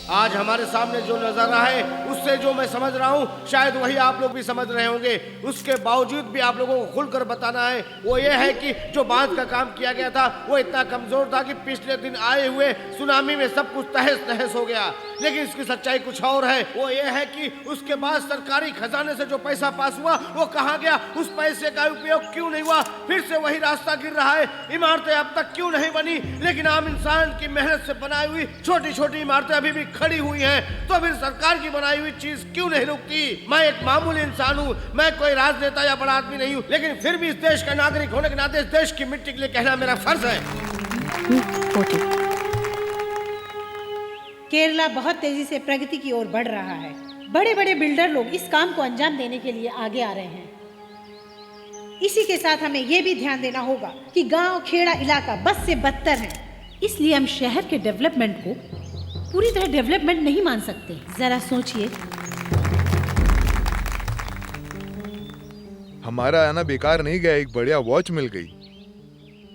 आज हमारे सामने जो नजारा है उससे जो मैं समझ रहा हूँ शायद वही आप लोग भी समझ रहे होंगे। उसके बावजूद भी आप लोगों को खुलकर बताना है वो ये है कि जो बांध का काम किया गया था वो इतना कमजोर था कि पिछले दिन आए हुए सुनामी में सब कुछ तहस नहस हो गया। लेकिन इसकी सच्चाई कुछ और है, वो ये है कि उसके बाद सरकारी खजाने से जो पैसा पास हुआ वो कहाँ गया, उस पैसे का उपयोग क्यों नहीं हुआ, फिर से वही रास्ता गिर रहा है, इमारतें अब तक क्यों नहीं बनी, लेकिन आम इंसान की मेहनत से बनाई हुई छोटी छोटी इमारतें अभी भी खड़ी हुई हैं, तो फिर सरकार की बनाई हुई चीज क्यों नहीं रुकती। मैं एक मामूली इंसान हूँ, मैं कोई राजनेता या बड़ा आदमी नहीं हूँ, लेकिन फिर भी इस देश का नागरिक होने के नाते इस देश की मिट्टी के लिए कहना मेरा फर्ज है। केरला बहुत तेजी से प्रगति की ओर बढ़ रहा है। बड़े बड़े बिल्डर लोग इस काम को अंजाम देने के लिए आगे आ रहे हैं। इसी के साथ हमें यह भी ध्यान देना होगा कि गांव खेड़ा इलाका बस से बदतर है, इसलिए हम शहर के डेवलपमेंट को पूरी तरह डेवलपमेंट नहीं मान सकते। जरा सोचिए। हमारा आना बेकार नहीं गया, एक बढ़िया वॉच मिल गई।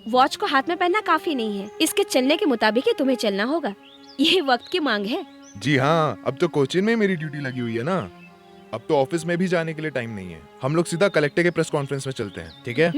वॉच को हाथ में पहनना काफी नहीं है, इसके चलने के मुताबिक ही तुम्हें चलना होगा। ये वक्त की मांग है। जी हाँ, अब तो कोचिन में मेरी ड्यूटी लगी हुई है ना, अब तो ऑफिस में भी जाने के लिए टाइम नहीं है। हम लोग सीधा कलेक्टर के प्रेस कॉन्फ्रेंस में चलते हैं, ठीक है?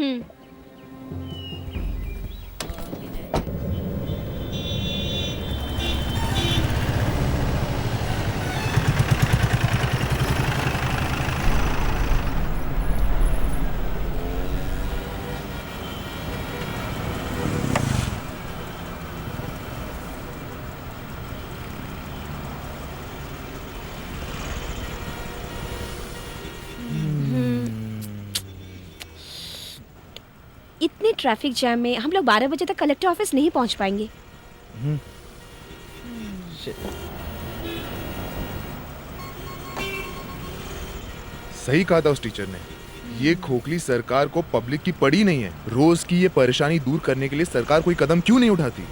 इतने ट्रैफिक जैम में हम लोग 12 बजे तक कलेक्टर ऑफिस नहीं पहुंच पाएंगे। सही कहा था उस टीचर ने, ये खोखली सरकार को पब्लिक की पड़ी नहीं है। रोज की ये परेशानी दूर करने के लिए सरकार कोई कदम क्यों नहीं उठाती?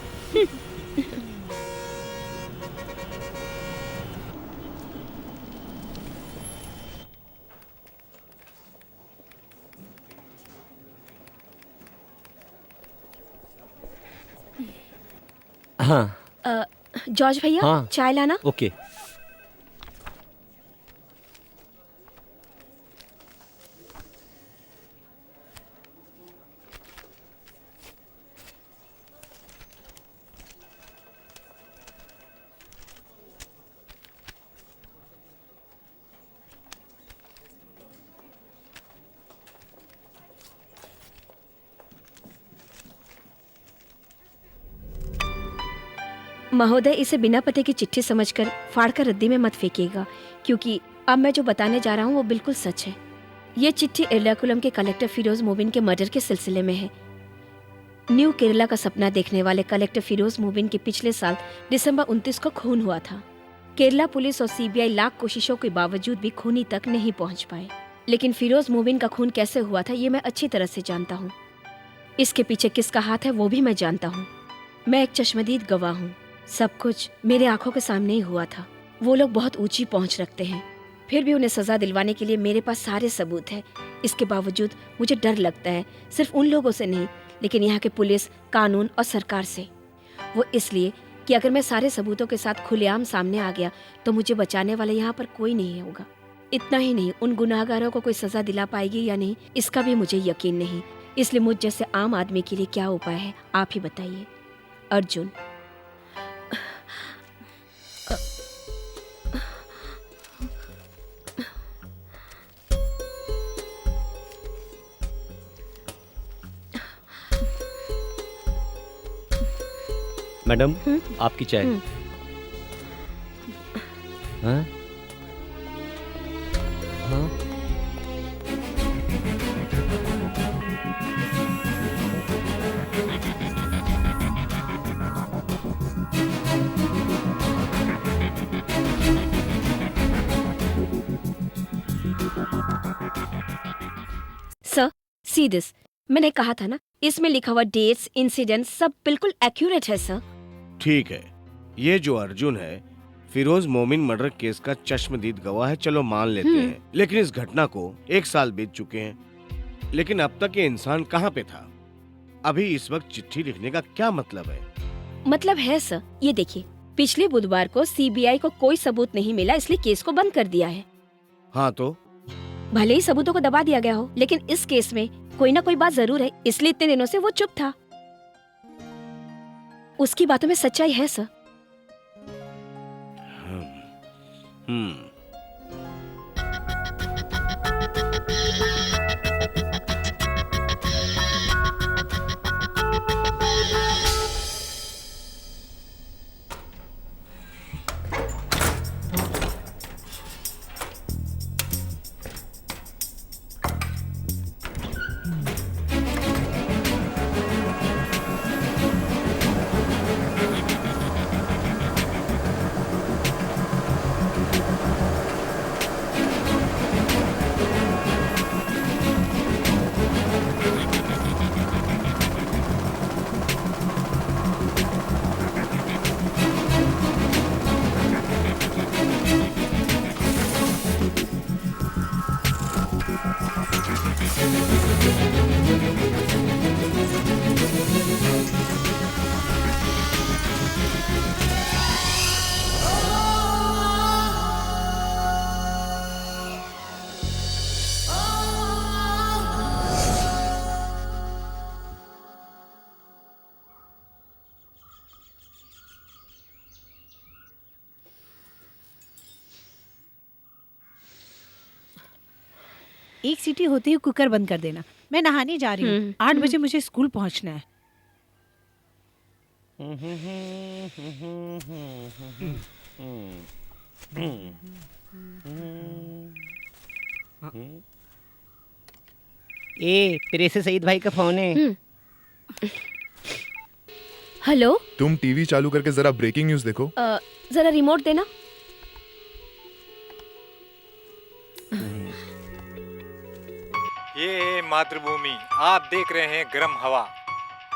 हाँ जॉर्ज भैया, हाँ। चाय लाना। ओके। महोदय, इसे बिना पते की चिट्ठी समझकर फाड़कर रद्दी में मत फेंकिएगा, क्योंकि अब मैं जो बताने जा रहा हूँ वो बिल्कुल सच है। ये चिट्ठी एर्नाकुलम के कलेक्टर फिरोज मोबिन के मर्डर के सिलसिले में है। न्यू केरला का सपना देखने वाले कलेक्टर फिरोज मोबिन के पिछले साल दिसंबर 29 को खून हुआ था। केरला पुलिस और सीबीआई लाख कोशिशों के बावजूद भी खूनी तक नहीं पहुंच पाए, लेकिन फिरोज मोबिन का खून कैसे हुआ था ये मैं अच्छी तरह से जानता हूँ। इसके पीछे किसका हाथ है वो भी मैं जानता हूँ। मैं एक चश्मदीद गवाह हूँ। सब कुछ मेरे आंखों के सामने ही हुआ था। वो लोग बहुत ऊंची पहुंच रखते हैं, फिर भी उन्हें सजा दिलवाने के लिए मेरे पास सारे सबूत हैं। इसके बावजूद मुझे डर लगता है, सिर्फ उन लोगों से नहीं, लेकिन यहाँ के पुलिस, कानून और सरकार से। वो इसलिए कि अगर मैं सारे सबूतों के साथ खुलेआम सामने आ गया तो मुझे बचाने वाला यहाँ पर कोई नहीं होगा। इतना ही नहीं, उन गुनाहगारों को कोई सजा दिला पाएगी या नहीं इसका भी मुझे यकीन नहीं। इसलिए मुझ जैसे आम आदमी के लिए क्या उपाय है आप ही बताइए। अर्जुन। मैडम, आपकी चाय। हाँ? हाँ? Sir, see this. मैंने कहा था ना, इसमें लिखा हुआ डेट्स, इंसिडेंट सब बिल्कुल एक्यूरेट है सर। ठीक है, ये जो अर्जुन है फिरोज मोमिन मर्डर केस का चश्मदीद गवाह है, चलो मान लेते हैं। लेकिन इस घटना को 1 साल बीत चुके हैं, लेकिन अब तक ये इंसान कहाँ पे था? अभी इस वक्त चिट्ठी लिखने का क्या मतलब है? मतलब है सर, ये देखिए, पिछले बुधवार को सीबीआई को कोई सबूत नहीं मिला, इसलिए केस को बंद कर दिया है। हाँ तो भले ही सबूतों को दबा दिया गया हो, लेकिन इस केस में कोई ना कोई बात जरूर है, इसलिए इतने दिनों से वो चुप था। उसकी बातों में सच्चाई है सर। एक सीटी होते ही कुकर बंद कर देना। मैं नहाने जा रही हूँ। 8 बजे मुझे स्कूल पहुँचना है। फिर से सईद भाई का फोन है। हेलो, तुम टीवी चालू करके जरा ब्रेकिंग न्यूज देखो। जरा रिमोट देना। ये है मातृभूमि, आप देख रहे हैं गर्म हवा।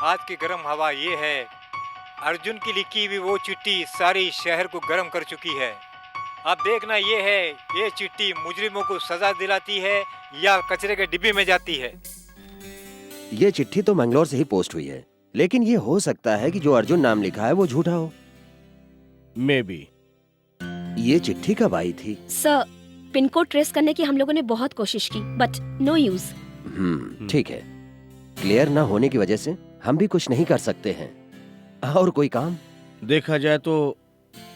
आज की गर्म हवा ये है, अर्जुन की लिखी हुई वो चिट्ठी सारी शहर को गर्म कर चुकी है। अब देखना ये है, ये चिट्ठी मुजरिमों को सजा दिलाती है या कचरे के डिब्बे में जाती है। ये चिट्ठी तो मंगलौर से ही पोस्ट हुई है, लेकिन ये हो सकता है कि जो अर्जुन नाम लिखा है वो झूठा हो। May be. ये चिट्ठी कब आई थी? सर, पिन कोड ट्रेस करने की हम लोगों ने बहुत कोशिश की, बट नो यूज। ठीक है। क्लियर ना होने की वजह से हम भी कुछ नहीं कर सकते हैं। और कोई काम देखा जाए तो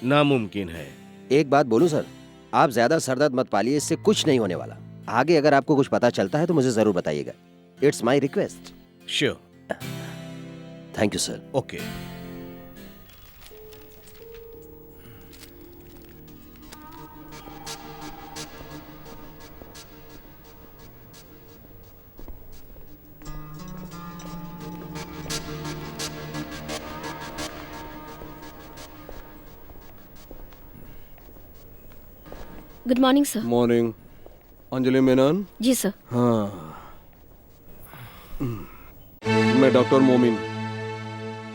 नामुमकिन है। एक बात बोलूं सर, आप ज्यादा सरदर्द मत पालिए, इससे कुछ नहीं होने वाला। आगे अगर आपको कुछ पता चलता है तो मुझे जरूर बताइएगा। It's my request. Sure. Thank you sir. Okay. Good morning sir. Morning. Anjali Menon? जी सर। हाँ, मैं डॉक्टर मोमिन,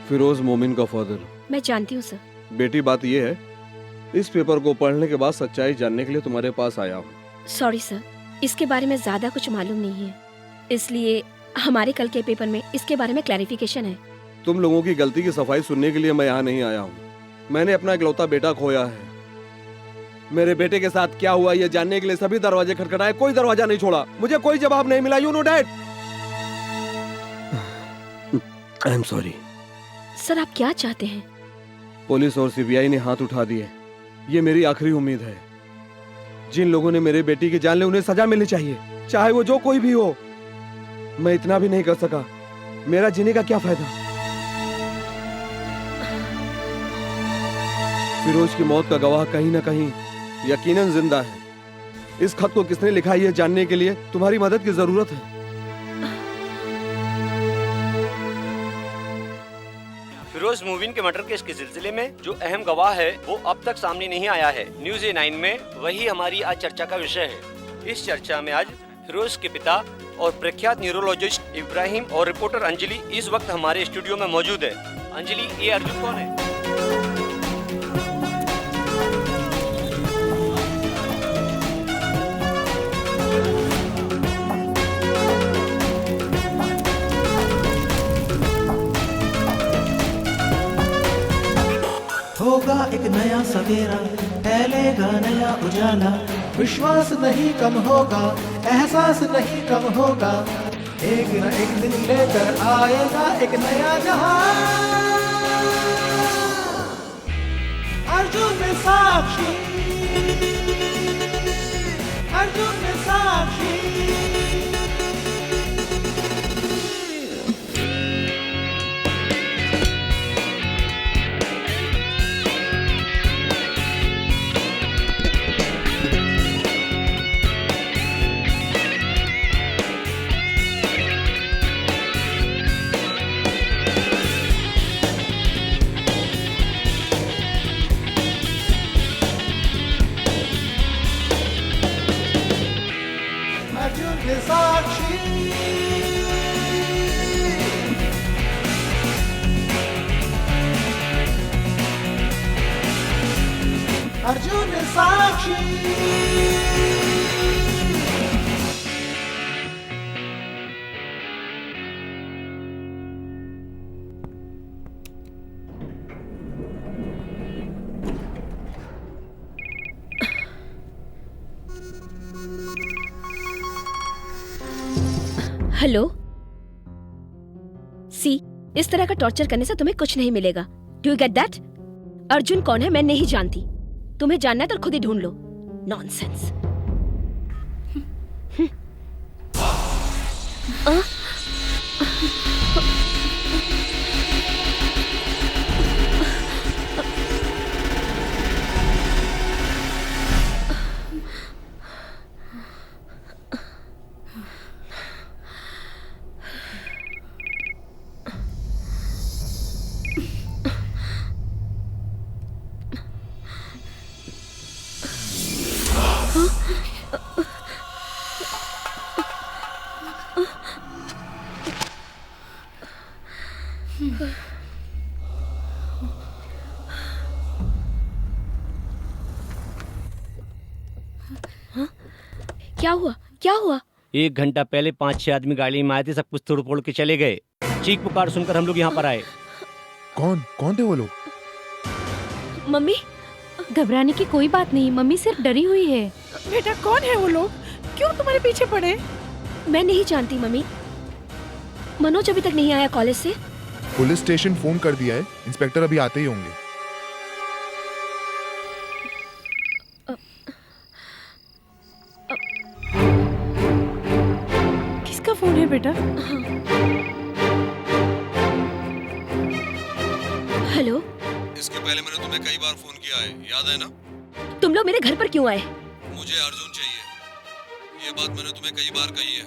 फिरोज मोमिन का फादर। मैं जानती हूँ सर। बेटी, बात ये है, इस पेपर को पढ़ने के बाद सच्चाई जानने के लिए तुम्हारे पास आया हूँ। सॉरी सर, इसके बारे में ज्यादा कुछ मालूम नहीं है, इसलिए हमारे कल के पेपर में इसके बारे में क्लैरिफिकेशन है। तुम लोगों की गलती की सफाई सुनने के लिए मैं यहाँ नहीं आया हूँ। मैंने अपना इकलौता बेटा खोया है। मेरे बेटे के साथ क्या हुआ ये जानने के लिए सभी दरवाजे खटखटाए, कोई दरवाजा नहीं छोड़ा। मुझे कोई जवाब नहीं मिला। You know dad. I am sorry. Sir, आप क्या चाहते हैं? पुलिस और सीबीआई ने हाथ उठा दिए। ये मेरी आखिरी उम्मीद है। जिन लोगों ने मेरे बेटी की जान ली उन्हें सजा मिलनी चाहिए, चाहे वो जो कोई भी हो। मैं इतना भी नहीं कर सका, मेरा जीने का क्या फायदा? फिरोज की मौत का गवाह कहीं ना कहीं यकीनन जिंदा है। इस खत को किसने लिखा है ये जानने के लिए तुम्हारी मदद की जरूरत है। फिरोज मोमिन के मर्डर केस के सिलसिले में जो अहम गवाह है वो अब तक सामने नहीं आया है। न्यूज़ A9 में वही हमारी आज चर्चा का विषय है। इस चर्चा में आज फिरोज के पिता और प्रख्यात न्यूरोलॉजिस्ट इब्राहिम और रिपोर्टर अंजलि इस वक्त हमारे स्टूडियो में मौजूद है। अंजलि, ये अर्जुन कौन है? होगा एक नया सवेरा, फैलेगा नया उजाला, विश्वास नहीं कम होगा, एहसास नहीं कम होगा, एक न एक दिन लेकर आएगा एक नया जहां। अर्जुन में साक्षी, अर्जुन में साक्षी। अर्जुन साक्षी। हेलो सी, इस तरह का टॉर्चर करने से तुम्हें कुछ नहीं मिलेगा। Do you get that? Arjun कौन है मैं नहीं जानती, तुम्हें जानना है तो खुद ही ढूंढ लो। नॉनसेंस। क्या हुआ? क्या हुआ? 1 घंटा पहले 5-6 आदमी गाड़ी में आए थे, सब कुछ तोड़ फोड़ के चले गए। चीख पुकार सुनकर हम लोग यहाँ पर आए। कौन कौन थे वो लोग? मम्मी, घबराने की कोई बात नहीं, मम्मी सिर्फ डरी हुई है। बेटा कौन है वो लोग? क्यों तुम्हारे पीछे पड़े? मैं नहीं जानती मम्मी। मनोज अभी तक नहीं आया कॉलेज से। पुलिस स्टेशन फोन कर दिया है, इंस्पेक्टर अभी आते ही होंगे। किसका फोन है बेटा? हेलो, इसके पहले मैंने तुम्हें कई बार फोन किया है, याद है ना? तुम लोग मेरे घर पर क्यों आए? मुझे अर्जुन चाहिए, ये बात मैंने तुम्हें कई बार कही है।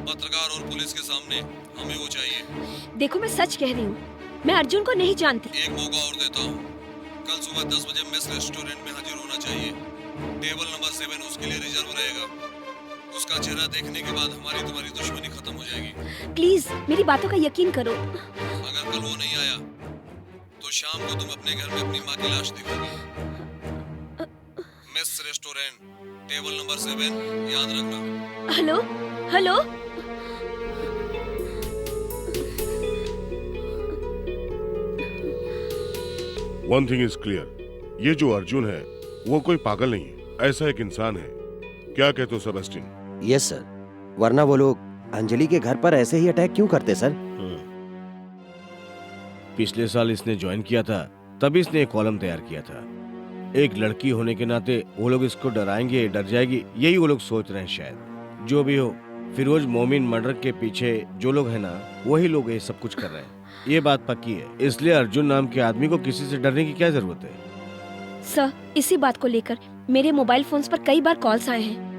पत्रकार और पुलिस के सामने हमें वो चाहिए। देखो मैं सच कह रही हूँ, मैं अर्जुन को नहीं जानती। एक मौका और देता हूँ, कल सुबह 10 बजे मेस रेस्टोरेंट में हाजिर होना चाहिए। टेबल नंबर 7 उसके लिए रिजर्व रहेगा। उसका चेहरा देखने के बाद हमारी तुम्हारी दुश्मनी खत्म हो जाएगी। प्लीज मेरी बातों का यकीन करो। अगर कल वो नहीं आया तो शाम को तुम अपने घर में अपनी माँ की लाश देखोगी। मेस रेस्टोरेंट, टेबल नंबर 7, याद रखना। Hello hello, one thing is clear, ये जो अर्जुन है वो कोई पागल नहीं है, ऐसा एक इंसान है। क्या कहते हो सेबेस्टियन? यस सर, वरना वो लोग अंजलि के घर पर ऐसे ही अटैक क्यों करते सर? पिछले साल इसने ज्वाइन किया था, तभी इसने एक कॉलम तैयार किया था। एक लड़की होने के नाते वो लोग इसको डराएंगे, डर जाएगी, यही वो लोग सोच रहे हैं शायद। जो भी हो, फिरोज मोमिन मर्डर के पीछे जो लोग हैं ना, वही लोग ये सब कुछ कर रहे हैं, ये बात पक्की है। इसलिए अर्जुन नाम के आदमी को किसी से डरने की क्या जरूरत है? सर, इसी बात को लेकर मेरे मोबाइल फोन्स पर कई बार कॉल्स आए हैं।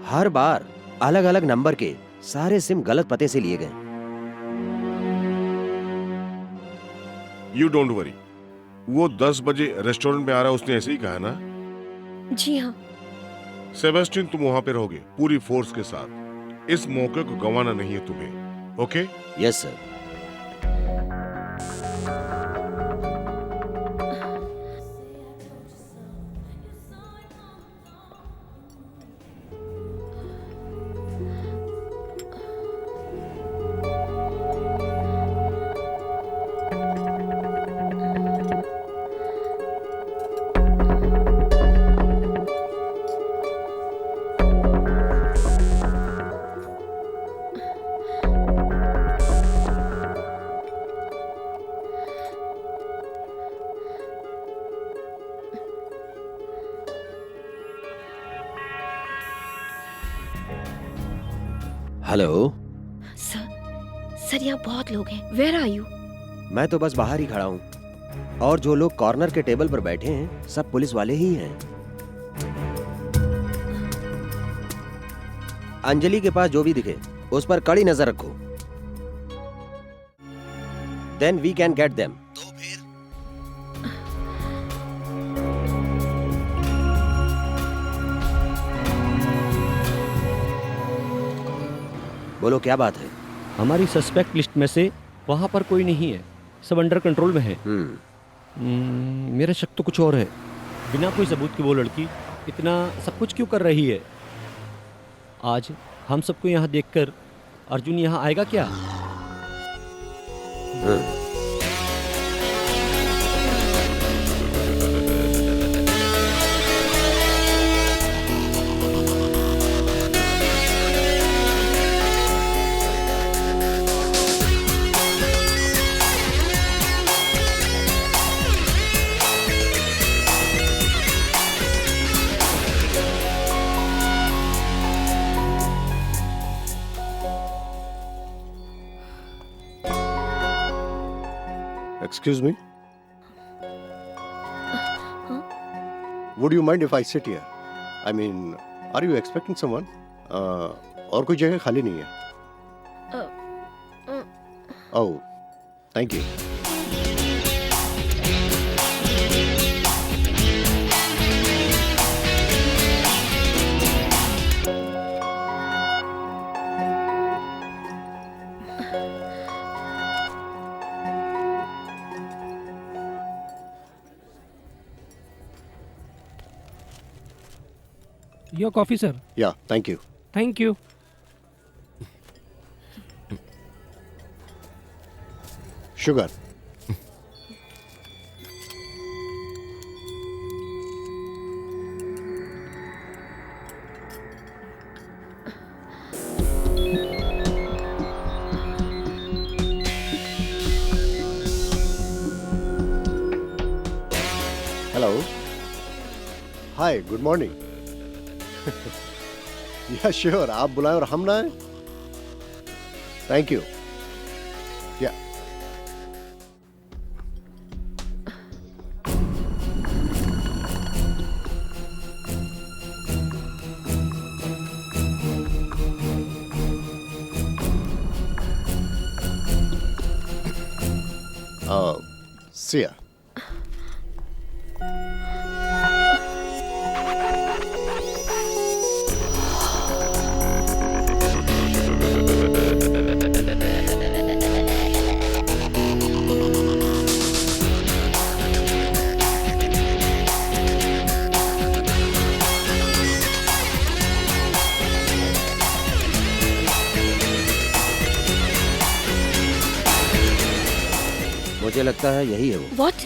हर बार अलग अलग नंबर के सारे सिम गलत पते से लिए गए। यू डोंट वरी, वो 10 बजे रेस्टोरेंट में आ रहा है, उसने ऐसे ही कहा ना? जी हाँ। सेबेस्टियन, तुम वहाँ पे रहोगे पूरी फोर्स के साथ। इस मौके को गंवाना नहीं है तुम्हें, okay? Yes sir. Hello. Sir यहाँ बहुत लोग हैं। Where are you? मैं तो बस बाहर ही खड़ा हूँ और जो लोग कॉर्नर के टेबल पर बैठे हैं सब पुलिस वाले ही हैं। अंजलि के पास जो भी दिखे उस पर कड़ी नजर रखो। Then we can get them. तो फिर बोलो क्या बात है? हमारी सस्पेक्ट लिस्ट में से वहाँ पर कोई नहीं है, सब अंडर कंट्रोल में है। मेरा शक तो कुछ और है। बिना कोई सबूत के वो लड़की इतना सब कुछ क्यों कर रही है? आज हम सबको यहाँ देखकर अर्जुन यहाँ आएगा क्या? Excuse me? Would you mind if I sit here? I mean, are you expecting someone? और कोई जगह खाली नहीं है। Oh, thank you. Your coffee, sir. Yeah, thank you. Thank you. Sugar. Hello. Hi, good morning. या sure, आप बुलाएं और हम ना आए। Thank you. या सिया। मुझे लगता है यही है वो। What?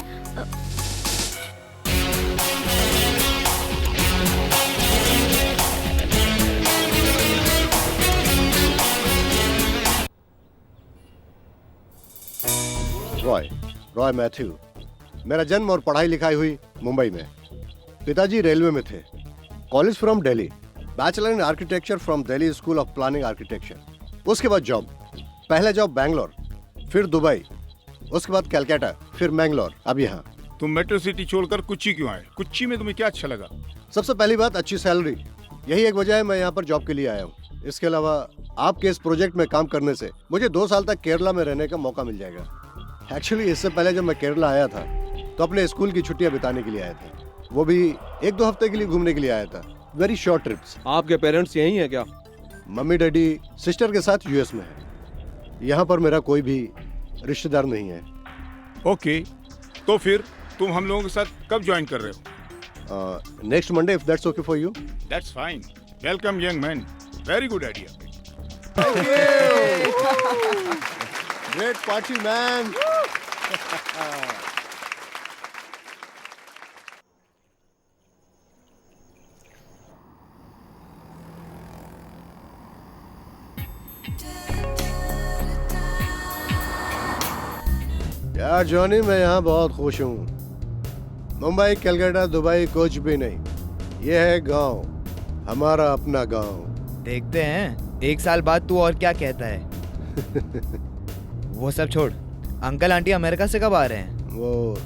रॉय मैथ्यू। मेरा जन्म और पढ़ाई लिखाई हुई मुंबई में। पिताजी रेलवे में थे। College from Delhi, bachelor in architecture from Delhi school of planning architecture. उसके बाद जॉब, पहले जॉब बैंगलोर, फिर दुबई, उसके बाद कलकत्ता, फिर मैंगलोर, अब यहाँ। तुम मेट्रो सिटी छोड़कर कुच्ची क्यों आए? कुच्ची में तुम्हें क्या अच्छा लगा? सबसे पहली बात अच्छी सैलरी, यही एक वजह है मैं यहाँ पर जॉब के लिए आया हूँ। इसके अलावा आपके इस प्रोजेक्ट में काम करने से मुझे 2 साल तक केरला में रहने का मौका मिल जाएगा। एक्चुअली इससे पहले जब मैं केरला आया था तो अपने स्कूल की छुट्टियां बिताने के लिए आया था, वो भी 1-2 हफ्ते के लिए घूमने के लिए आया था। Very short trips. आपके पेरेंट्स यहीं हैं क्या? मम्मी डैडी सिस्टर के साथ यूएस में है। यहाँ पर मेरा कोई भी रिश्तेदार नहीं है। ओके, तो फिर तुम हम लोगों के साथ कब ज्वाइन कर रहे हो? Next Monday, if that's okay for you. That's fine. Welcome young man, very good idea. Great party man. यार जॉनी, मैं यहाँ बहुत खुश हूँ। मुंबई, कलकत्ता, दुबई कुछ भी नहीं, ये है गांव, हमारा अपना गांव। देखते हैं 1 साल बाद तू और क्या कहता है? वो सब छोड़, अंकल आंटी अमेरिका से कब आ रहे हैं? वो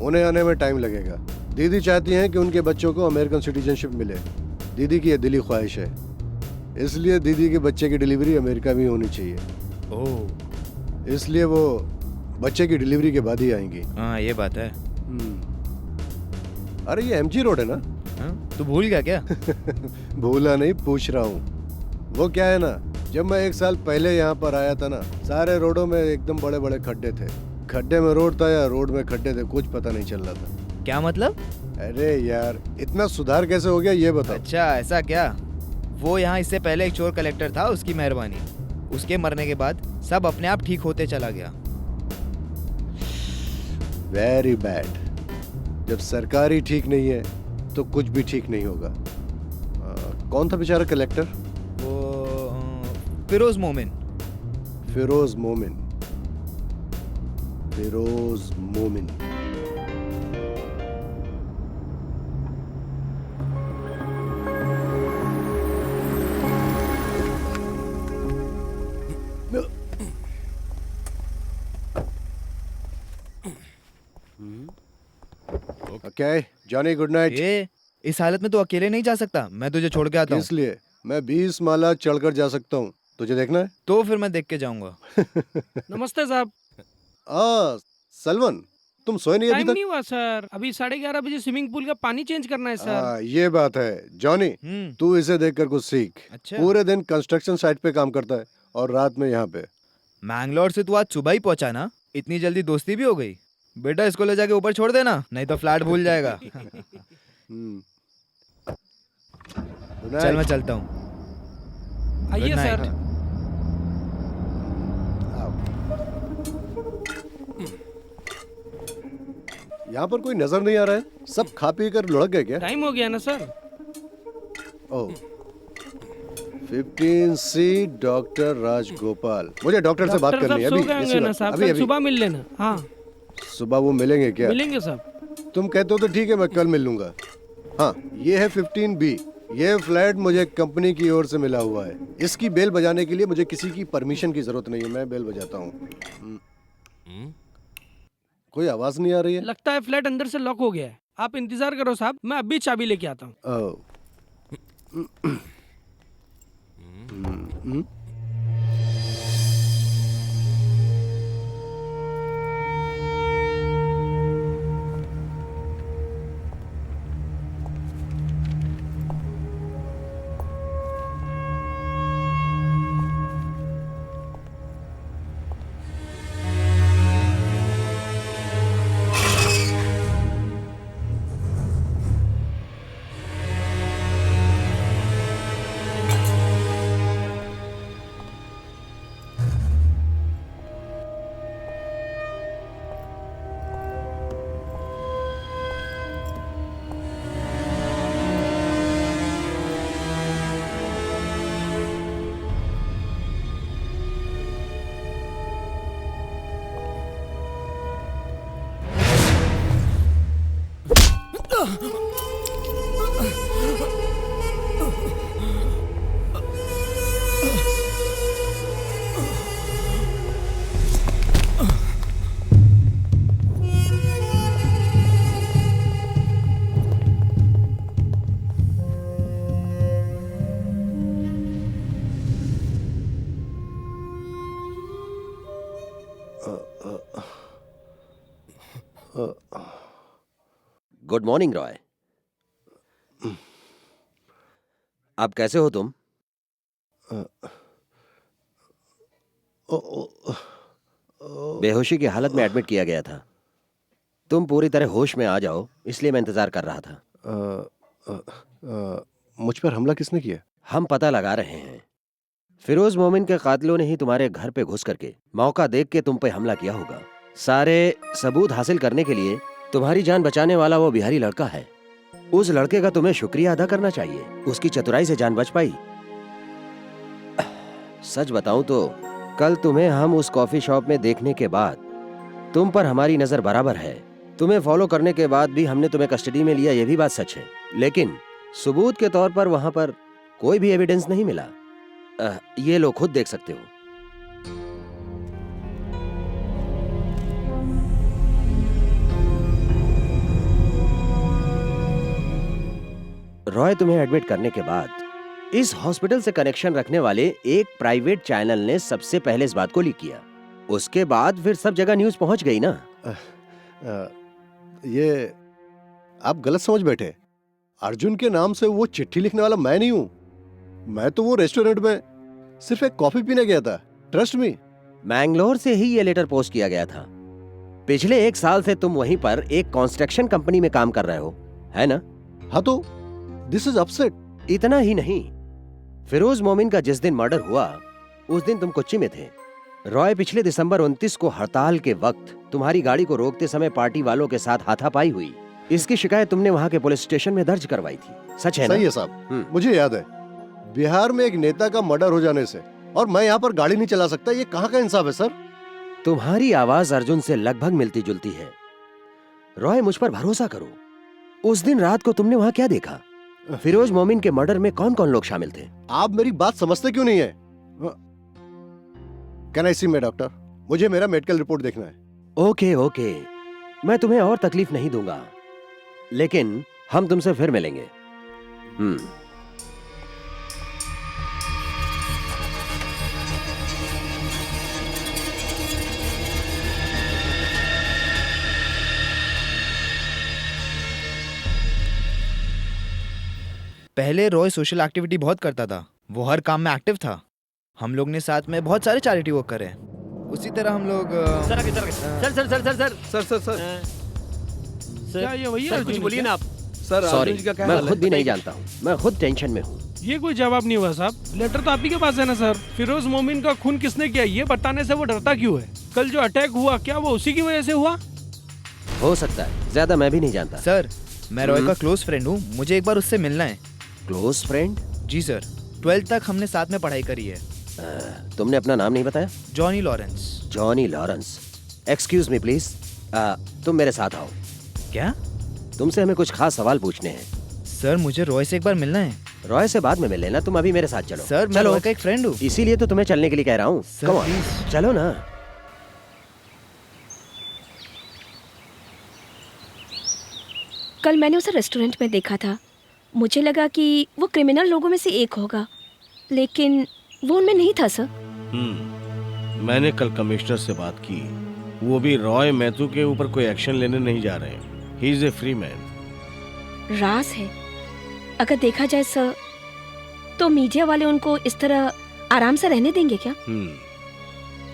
उन्हें आने में टाइम लगेगा। दीदी चाहती हैं कि उनके बच्चों को अमेरिकन सिटीजनशिप मिले। दीदी की ये दिली ख्वाहिश है, इसलिए दीदी के बच्चे की डिलीवरी अमेरिका में होनी चाहिए। ओह, इसलिए वो बच्चे की डिलीवरी के बाद ही आएंगी। हाँ ये बात है। अरे ये एमजी रोड है ना? तू भूल गया क्या? भूला नहीं, पूछ रहा हूँ। वो क्या है ना, जब मैं 1 साल पहले यहाँ पर आया था ना, सारे रोडों में एकदम बड़े बड़े खड्डे थे। खड्डे में रोड था या रोड में खड्डे थे, कुछ पता नहीं चल रहा था। क्या मतलब? अरे यार, इतना सुधार कैसे हो गया ये बताओ। अच्छा ऐसा क्या? वो यहाँ इससे पहले एक चोर कलेक्टर था, उसकी मेहरबानी। उसके मरने के बाद सब अपने आप ठीक होते चला गया। Very bad. जब सरकार ही ठीक नहीं है तो कुछ भी ठीक नहीं होगा। कौन था बेचारा कलेक्टर? वो फिरोज मोमिन। फिरोज मोमिन। फिरोज मोमिन। Okay Johnny, good night. इस हालत में तो अकेले नहीं जा सकता, मैं तुझे छोड़ के आता हूँ। इसलिए मैं 20 माला चढ़कर जा सकता हूँ, तुझे देखना है? तो फिर मैं देख के जाऊंगा। नमस्ते साहब। सलवन, तुम सोए नहीं अभी टाइम तक? नहीं हुआ सर, अभी 11:30 बजे स्विमिंग पूल का पानी चेंज करना है सर। ये बात है जॉनी, तू इसे देखकर कुछ सीख। अच्छा। पूरे दिन कंस्ट्रक्शन साइट पे काम करता है और रात में यहाँ पे। मैंगलोर से तू आज सुबह ही पहुंचा ना, इतनी जल्दी दोस्ती भी हो गई? बेटा इसको ले जाके ऊपर छोड़ देना, नहीं तो फ्लैट भूल जाएगा। चल मैं चलता हूँ। आइए सर। यहाँ पर कोई नजर नहीं आ रहा है, सब खा पी कर लुढ़क गए क्या? टाइम हो गया ना सर। ओह 15C डॉक्टर राजगोपाल। मुझे डॉक्टर से बात करनी है अभी। सुबह मिल लेना। हाँ सुबह वो मिलेंगे क्या? मिलेंगे साहब। तुम कहते हो तो ठीक है, मैं कल मिल लूंगा। हाँ ये है 15B। ये फ्लैट मुझे कंपनी की ओर से मिला हुआ है। इसकी बेल बजाने के लिए मुझे किसी की परमिशन की जरूरत नहीं है, मैं बेल बजाता हूँ। कोई आवाज नहीं आ रही है। लगता है फ्लैट अंदर से लॉक हो गया है। आप इंतजार करो साहब, मैं अभी चाबी लेके आता हूँ। Good morning Roy. आप कैसे हो तुम? बेहोशी की हालत में एडमिट किया गया था। तुम पूरी तरह होश में आ जाओ, इसलिए मैं इंतजार कर रहा था। मुझ पर हमला किसने किया? हम पता लगा रहे हैं। फिरोज मोमिन के कातिलों ने ही तुम्हारे घर पे घुस करके मौका देख के तुम पे हमला किया होगा। सारे सबूत हासिल करने के लिए तुम्हारी जान बचाने वाला वो बिहारी लड़का है। उस लड़के का तुम्हें शुक्रिया अदा करना चाहिए। उसकी चतुराई से जान बच पाई। सच बताऊं तो कल तुम्हें हम उस कॉफी शॉप में देखने के बाद तुम पर हमारी नजर बराबर है। तुम्हें फॉलो करने के बाद भी हमने तुम्हें कस्टडी में लिया, यह भी बात सच है। लेकिन सबूत के तौर पर वहां पर कोई भी एविडेंस नहीं मिला। ये लो, खुद देख सकते हो। रॉय, तुम्हें एडमिट करने के बाद इस हॉस्पिटल से कनेक्शन रखने वाले एक प्राइवेट चैनल ने सबसे पहले इस बात को लीक किया। उसके बाद फिर सब जगह न्यूज़ पहुंच गई ना। ये आप गलत समझ बैठे। अर्जुन के नाम से वो चिट्ठी लिखने वाला मैं नहीं हूं। मैं तो वो रेस्टोरेंट में सिर्फ एक कॉफी पीने गया था। Trust me. मैंगलोर से ही ये लेटर पोस्ट किया गया था। पिछले 1 साल से तुम वहीं पर एक कंस्ट्रक्शन कंपनी में काम कर रहे हो, है ना? हाँ, तो दिस इज अपसेट। इतना ही नहीं, फिरोज मोमिन का जिस दिन मर्डर हुआ उस दिन तुम कोच्चि में थे। रॉय पिछले दिसंबर 29 को हड़ताल के वक्त तुम्हारी गाड़ी को रोकते समय पार्टी वालों के साथ हाथापाई हुई। इसकी शिकायत तुमने वहां के पुलिस स्टेशन में दर्ज करवाई थी, सच है ना? सही है साहब, मुझे याद है। बिहार में एक नेता का मर्डर हो जाने से और मैं यहाँ पर गाड़ी नहीं चला सकता, ये कहाँ का इंसाफ है सर? तुम्हारी आवाज अर्जुन से लगभग मिलती जुलती है। रॉय, मुझ पर भरोसा करो। उस दिन रात को तुमने वहां क्या देखा? फिरोज मोमिन के मर्डर में कौन कौन लोग शामिल थे? आप मेरी बात समझते क्यों नहीं है? Can I see my doctor? मुझे मेरा मेडिकल रिपोर्ट देखना है। ओके ओके, मैं तुम्हें और तकलीफ नहीं दूंगा, लेकिन हम तुमसे फिर मिलेंगे। पहले रॉय सोशल एक्टिविटी बहुत करता था। वो हर काम में एक्टिव था। हम लोग ने साथ में बहुत सारे चैरिटी वर्क करे। उसी तरह हम लोग सर आगे, सर क्या ये वही सर, कुछ बोलिए ना आप। सर, सॉरी, अर्जुन जी का क्या मैं हाल है? खुद भी नहीं जानता हूँ। मैं खुद टेंशन में हूँ। ये कोई जवाब नहीं हुआ साहब। लेटर तो आप ही के पास है ना सर? फिरोज मोमिन का खून किसने किया ये बताने से वो डरता क्यों है? कल जो अटैक हुआ क्या वो उसी की वजह से हुआ? हो सकता है, ज्यादा मैं भी नहीं जानता। सर, मैं रॉय का क्लोज फ्रेंड हूँ। मुझे एक बार उससे मिलना है। Close friend? जी सर, 12th तक हमने साथ में पढ़ाई करी है। तुमने अपना नाम नहीं बताया? Johnny Lawrence. Johnny Lawrence, excuse me please. तुम मेरे साथ आओ। क्या? तुमसे हमें कुछ खास सवाल पूछने हैं। सर, मुझे रॉय से एक बार मिलना है। रॉय से बाद में मिल लेना, तुम अभी मेरे साथ चलो। सर, मैं रॉय का एक फ्रेंड हूँ। इसीलिए तो तुम्हें चलने के लिए कह रहा हूँ। Sir, Come on, please. चलो ना। कल मैंने उसे रेस्टोरेंट में देखा था। मुझे लगा कि वो क्रिमिनल लोगों में से एक होगा, लेकिन वो उनमें नहीं था सर। मैंने कल कमिश्नर से बात की। वो भी रॉय मैथ्यू के ऊपर कोई एक्शन लेने नहीं जा रहे हैं। He is a free man. राज है। अगर देखा जाए सर, तो मीडिया वाले उनको इस तरह आराम से रहने देंगे क्या?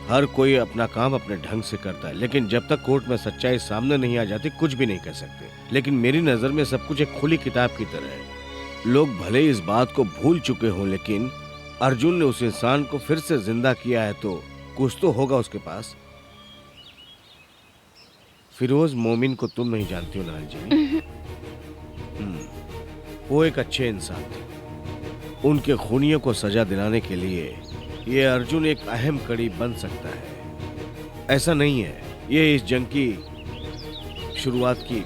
हर कोई अपना काम अपने ढंग से करता है, लेकिन जब तक कोर्ट में सच्चाई सामने नहीं आ जाती कुछ भी नहीं कर सकते। लेकिन मेरी नजर में सब कुछ एक खुली किताब की तरह है। लोग भले इस बात को भूल चुके हों, लेकिन अर्जुन ने उस इंसान को फिर से जिंदा किया है, तो कुछ तो होगा उसके पास। फिरोज मोमिन को तुम नहीं जानती हो नानी जी। वो एक अच्छे इंसान थे। उनके खूनियों को सजा दिलाने के लिए ये अर्जुन एक अहम कड़ी बन सकता है। ऐसा नहीं है, ये इस जंग की शुरुआत की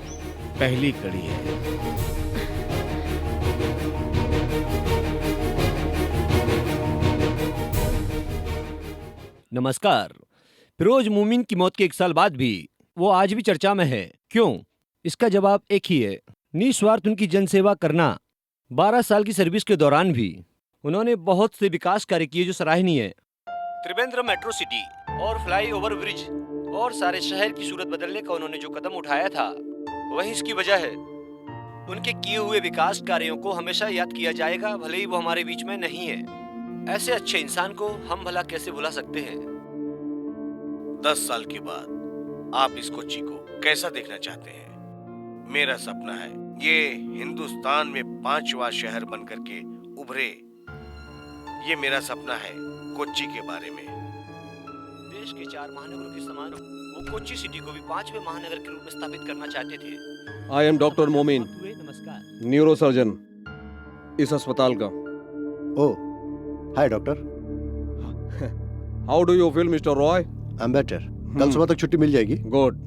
पहली कड़ी है। नमस्कार। फिरोज मोमिन की मौत के 1 साल बाद भी वो आज भी चर्चा में है। क्यों? इसका जवाब एक ही है, निस्वार्थ उनकी जनसेवा करना। 12 साल की सर्विस के दौरान भी उन्होंने बहुत से विकास कार्य किए जो सराहनीय है। त्रिवेंद्रम मेट्रो सिटी और फ्लाईओवर ब्रिज और सारे शहर की सूरत बदलने का उन्होंने जो कदम उठाया था वही इसकी वजह है। उनके किए हुए विकास कार्यों को हमेशा याद किया जाएगा, भले ही वो हमारे बीच में नहीं है। ऐसे अच्छे इंसान को हम भला कैसे भुला सकते हैं? 10 साल के बाद आप इस कोच्चि को कैसा देखना चाहते हैं? मेरा सपना है ये हिंदुस्तान में 5वां शहर बनकर के उभरे। ये मेरा सपना है कोच्चि के बारे में। देश के 4 महानगरों के समान वो कोच्चि सिटी को भी 5वें महानगर के रूप में स्थापित करना चाहते थे। आई एम डॉक्टर मोमिन, नमस्कार। न्यूरो सर्जन इस अस्पताल का। Oh, hi doctor. How do you feel mister Roy? I am better. कल सुबह तक छुट्टी मिल जाएगी। गुड।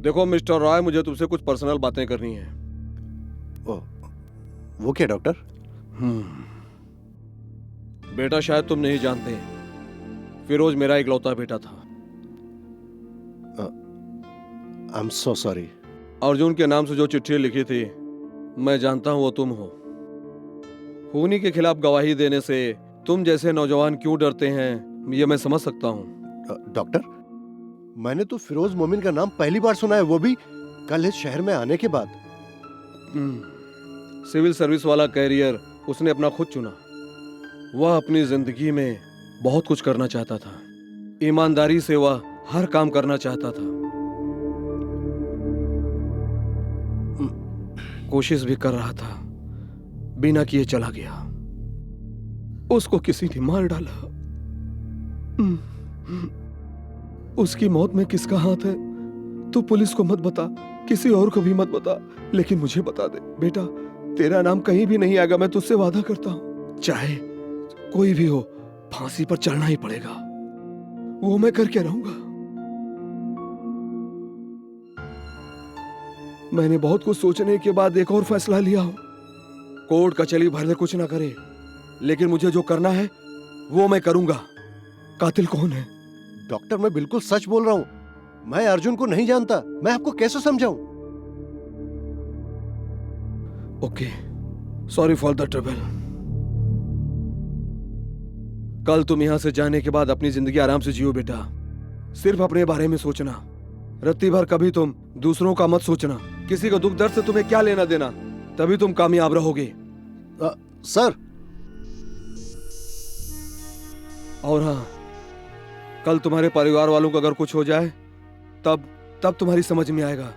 देखो मिस्टर रॉय, मुझे तुमसे कुछ पर्सनल बातें करनी है। ओह, वो क्या डॉक्टर? बेटा शायद तुम नहीं जानते, फिरोज मेरा इकलौता बेटा था। I am so sorry. Arjun के नाम से जो चिट्ठी लिखी थी, मैं जानता हूं वो तुम हो। खूनी के खिलाफ गवाही देने से तुम जैसे नौजवान क्यों डरते हैं, ये मैं समझ सकता हूं। डॉक्टर, मैंने तो फिरोज मोमिन का नाम पहली बार सुना है, वो भी कल इस शहर में आने के बाद। सिविल सर्विस वाला कैरियर उसने अपना खुद चुना। वह अपनी जिंदगी में बहुत कुछ करना चाहता था। ईमानदारी से वह हर काम करना चाहता था। कोशिश भी कर रहा था, बिना किए चला गया। उसको किसी ने मार डाला। उसकी मौत में किसका हाथ है तू पुलिस को मत बता, किसी और को भी मत बता, लेकिन मुझे बता दे बेटा। तेरा नाम कहीं भी नहीं आएगा, मैं तुझसे वादा करता हूं। चाहे कोई भी हो, फांसी पर चढ़ना ही पड़ेगा, वो मैं करके रहूंगा। मैंने बहुत कुछ सोचने के बाद एक और फैसला लिया हूं। कोर्ट कचहरी भले कुछ ना करे, लेकिन मुझे जो करना है वो मैं करूंगा। कातिल कौन है? डॉक्टर, मैं बिल्कुल सच बोल रहा हूं। मैं अर्जुन को नहीं जानता, मैं आपको कैसे समझाऊं? Okay, sorry for the trouble. कल तुम यहां से जाने के बाद अपनी जिंदगी आराम से जियो बेटा। सिर्फ अपने बारे में सोचना। रत्ती भर कभी तुम दूसरों का मत सोचना। किसी को दुख दर्द से तुम्हें क्या लेना देना, तभी तुम कामयाब रहोगे। सर। और हाँ, कल तुम्हारे परिवार वालों को अगर कुछ हो जाए तब तुम्हारी समझ में आएगा।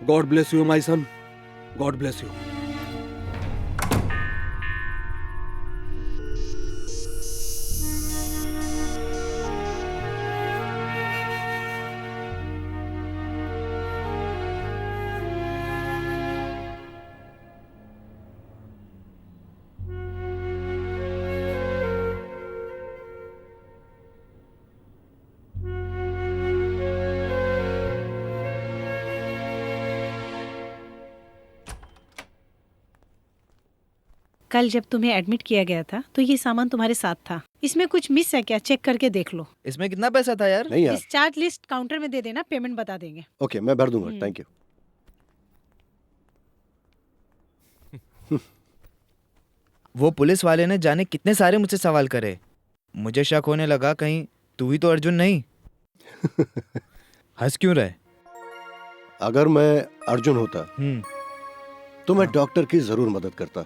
God bless you my son, God bless you. कल जब तुम्हें एडमिट किया गया था तो ये सामान तुम्हारे साथ था। इसमें कुछ मिस है क्या, चेक करके देख लो। इसमें कितना पैसा था यार? नहीं यार। इस चार्ज लिस्ट काउंटर में दे देना, पेमेंट बता देंगे। ओके, मैं भर दूंगा। Thank you. वो पुलिस वाले ने जाने कितने सारे मुझसे सवाल करे। मुझे शक होने लगा कहीं तू ही तो अर्जुन नहीं। हंस क्यों रहे? अगर मैं अर्जुन होता तो मैं डॉक्टर की जरूर मदद करता।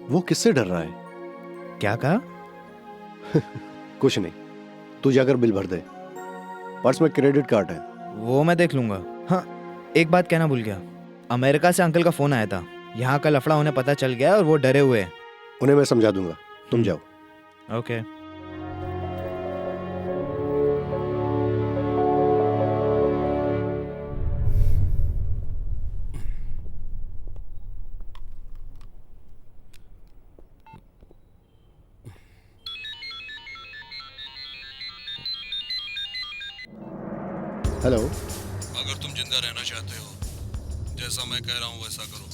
वो किससे डर रहा है? क्या कहा? कुछ नहीं, तू जाकर बिल भर दे। पर्स में क्रेडिट कार्ड है। वो मैं देख लूंगा। हाँ, एक बात कहना भूल गया। अमेरिका से अंकल का फोन आया था। यहाँ का लफड़ा उन्हें पता चल गया और वो डरे हुए हैं। उन्हें मैं समझा दूंगा, तुम जाओ। ओके। हेलो। अगर तुम जिंदा रहना चाहते हो, जैसा मैं कह रहा हूँ वैसा करो।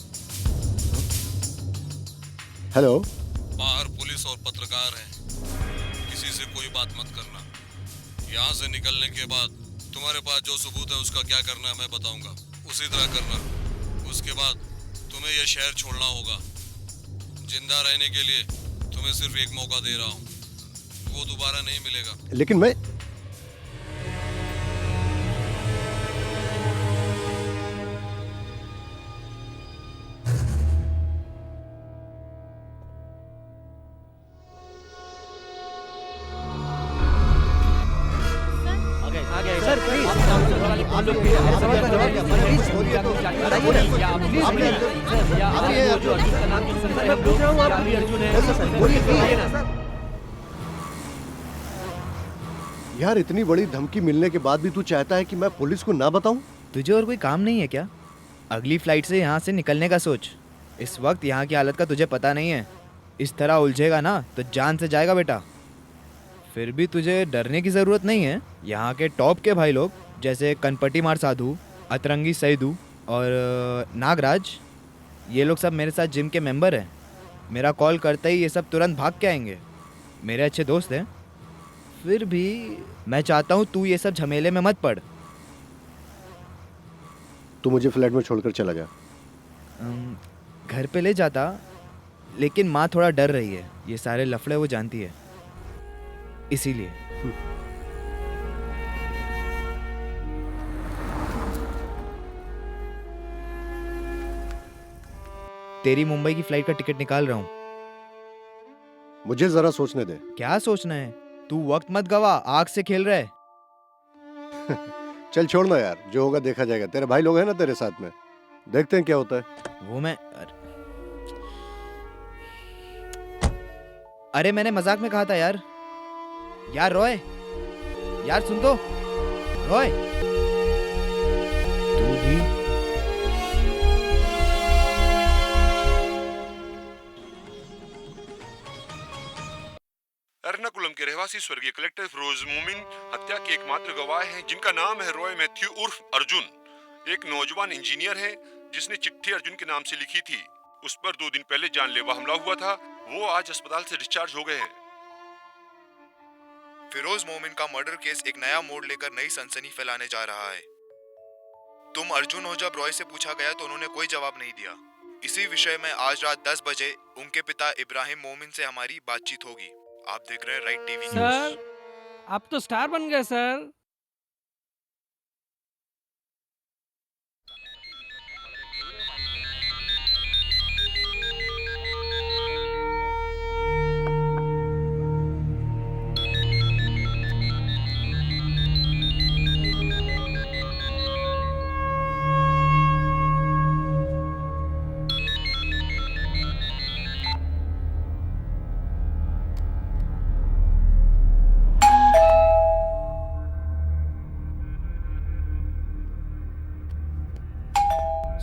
हेलो। बाहर पुलिस और पत्रकार हैं, किसी से कोई बात मत करना। यहाँ से निकलने के बाद तुम्हारे पास जो सबूत है उसका क्या करना है मैं बताऊंगा, उसी तरह करना। उसके बाद तुम्हें यह शहर छोड़ना होगा। जिंदा रहने के लिए तुम्हें सिर्फ एक मौका दे रहा हूँ, वो दोबारा नहीं मिलेगा। लेकिन मैं सर प्लीज आप लोग सवाल का जवाब यार, इतनी बड़ी धमकी मिलने के बाद भी तू चाहता है कि मैं पुलिस को ना बताऊं? तुझे और कोई काम नहीं है क्या? अगली फ्लाइट से यहाँ से निकलने का सोच। इस वक्त यहाँ की हालत का तुझे पता नहीं है। इस तरह उलझेगा ना तो जान से जाएगा बेटा। फिर भी तुझे डरने की ज़रूरत नहीं है। यहाँ के टॉप के भाई लोग जैसे कनपटी मार साधु, अतरंगी सैदू और नागराज, ये लोग सब मेरे साथ जिम के मेंबर हैं। मेरा कॉल करते ही ये सब तुरंत भाग के आएंगे। मेरे अच्छे दोस्त हैं, फिर भी मैं चाहता हूँ तू ये सब झमेले में मत पड़। तू मुझे फ्लैट में छोड़कर चला जा। घर पे ले जाता, लेकिन माँ थोड़ा डर रही है, ये सारे लफड़े वो जानती है, इसीलिए। तेरी मुंबई की फ्लाइट का टिकट निकाल रहा हूँ। मुझे जरा सोचने दे। क्या सोचना है? तू वक्त मत गवा, आग से खेल रहा है। चल छोड़ना यार, जो होगा देखा जाएगा। तेरे भाई लोग हैं ना तेरे साथ में, देखते हैं क्या होता है। वो मैं अरे मैंने मजाक में कहा था यार। यार रॉय, यार सुन तो, रॉय तू भी। एर्नाकुलम के रहवासी स्वर्गीय कलेक्टर फिरोज मोमिन हत्या के एकमात्र गवाह हैं, जिनका नाम है रॉय मैथ्यू उर्फ अर्जुन। एक नौजवान इंजीनियर है जिसने चिट्ठी अर्जुन के नाम से लिखी थी। उस पर 2 दिन पहले जानलेवा हमला हुआ था। वो आज अस्पताल से डिस्चार्ज हो गए हैं। फिरोज मोमिन का मर्डर केस एक नया मोड़ लेकर नई सनसनी फैलाने जा रहा है। तुम अर्जुन हो, जब रॉय से पूछा गया तो उन्होंने कोई जवाब नहीं दिया। इसी विषय में आज रात 10 बजे उनके पिता इब्राहिम मोमिन से हमारी बातचीत होगी। आप देख रहे हैं राइट टीवी न्यूज़। सर, आप तो स्टार बन गए सर।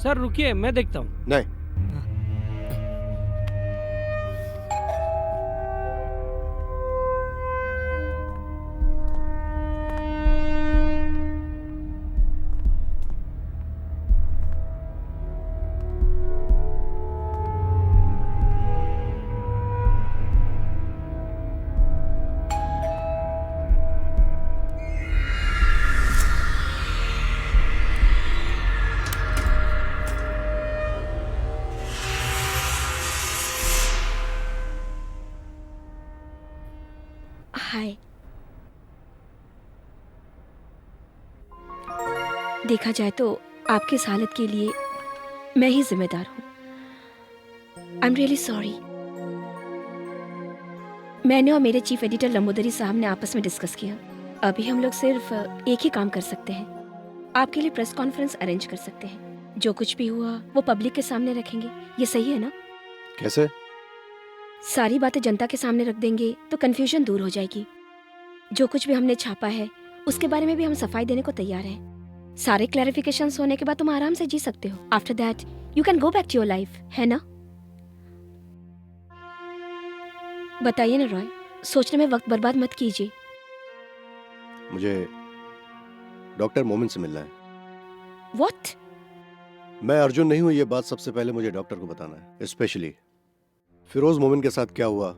सर रुकिए, मैं देखता हूँ। नहीं, हाय। देखा जाए तो आपकी इस हालत के लिए मैं ही जिम्मेदार हूँ। I am really sorry. मैंने और मेरे चीफ एडिटर लंबोदरी साहब ने आपस में डिस्कस किया। अभी हम लोग सिर्फ एक ही काम कर सकते हैं, आपके लिए प्रेस कॉन्फ्रेंस अरेंज कर सकते हैं। जो कुछ भी हुआ वो पब्लिक के सामने रखेंगे, ये सही है ना? कैसे? सारी बातें जनता के सामने रख देंगे तो कंफ्यूजन दूर हो जाएगी। जो कुछ भी हमने छापा है उसके बारे में भी हम सफाई देने को तैयार हैं। सारे क्लैरिफिकेशंस होने के बाद तुम आराम से जी सकते हो। After that you can go back to your life, है ना? बताइए ना रॉय, सोचने में वक्त बर्बाद मत कीजिए। मुझे डॉक्टर मोमिन से मिलना है। व्हाट? मैं अर्जुन नहीं हूं, ये बात सबसे पहले मुझे डॉक्टर को बताना है। स्पेशली फिरोज मोमिन के साथ क्या हुआ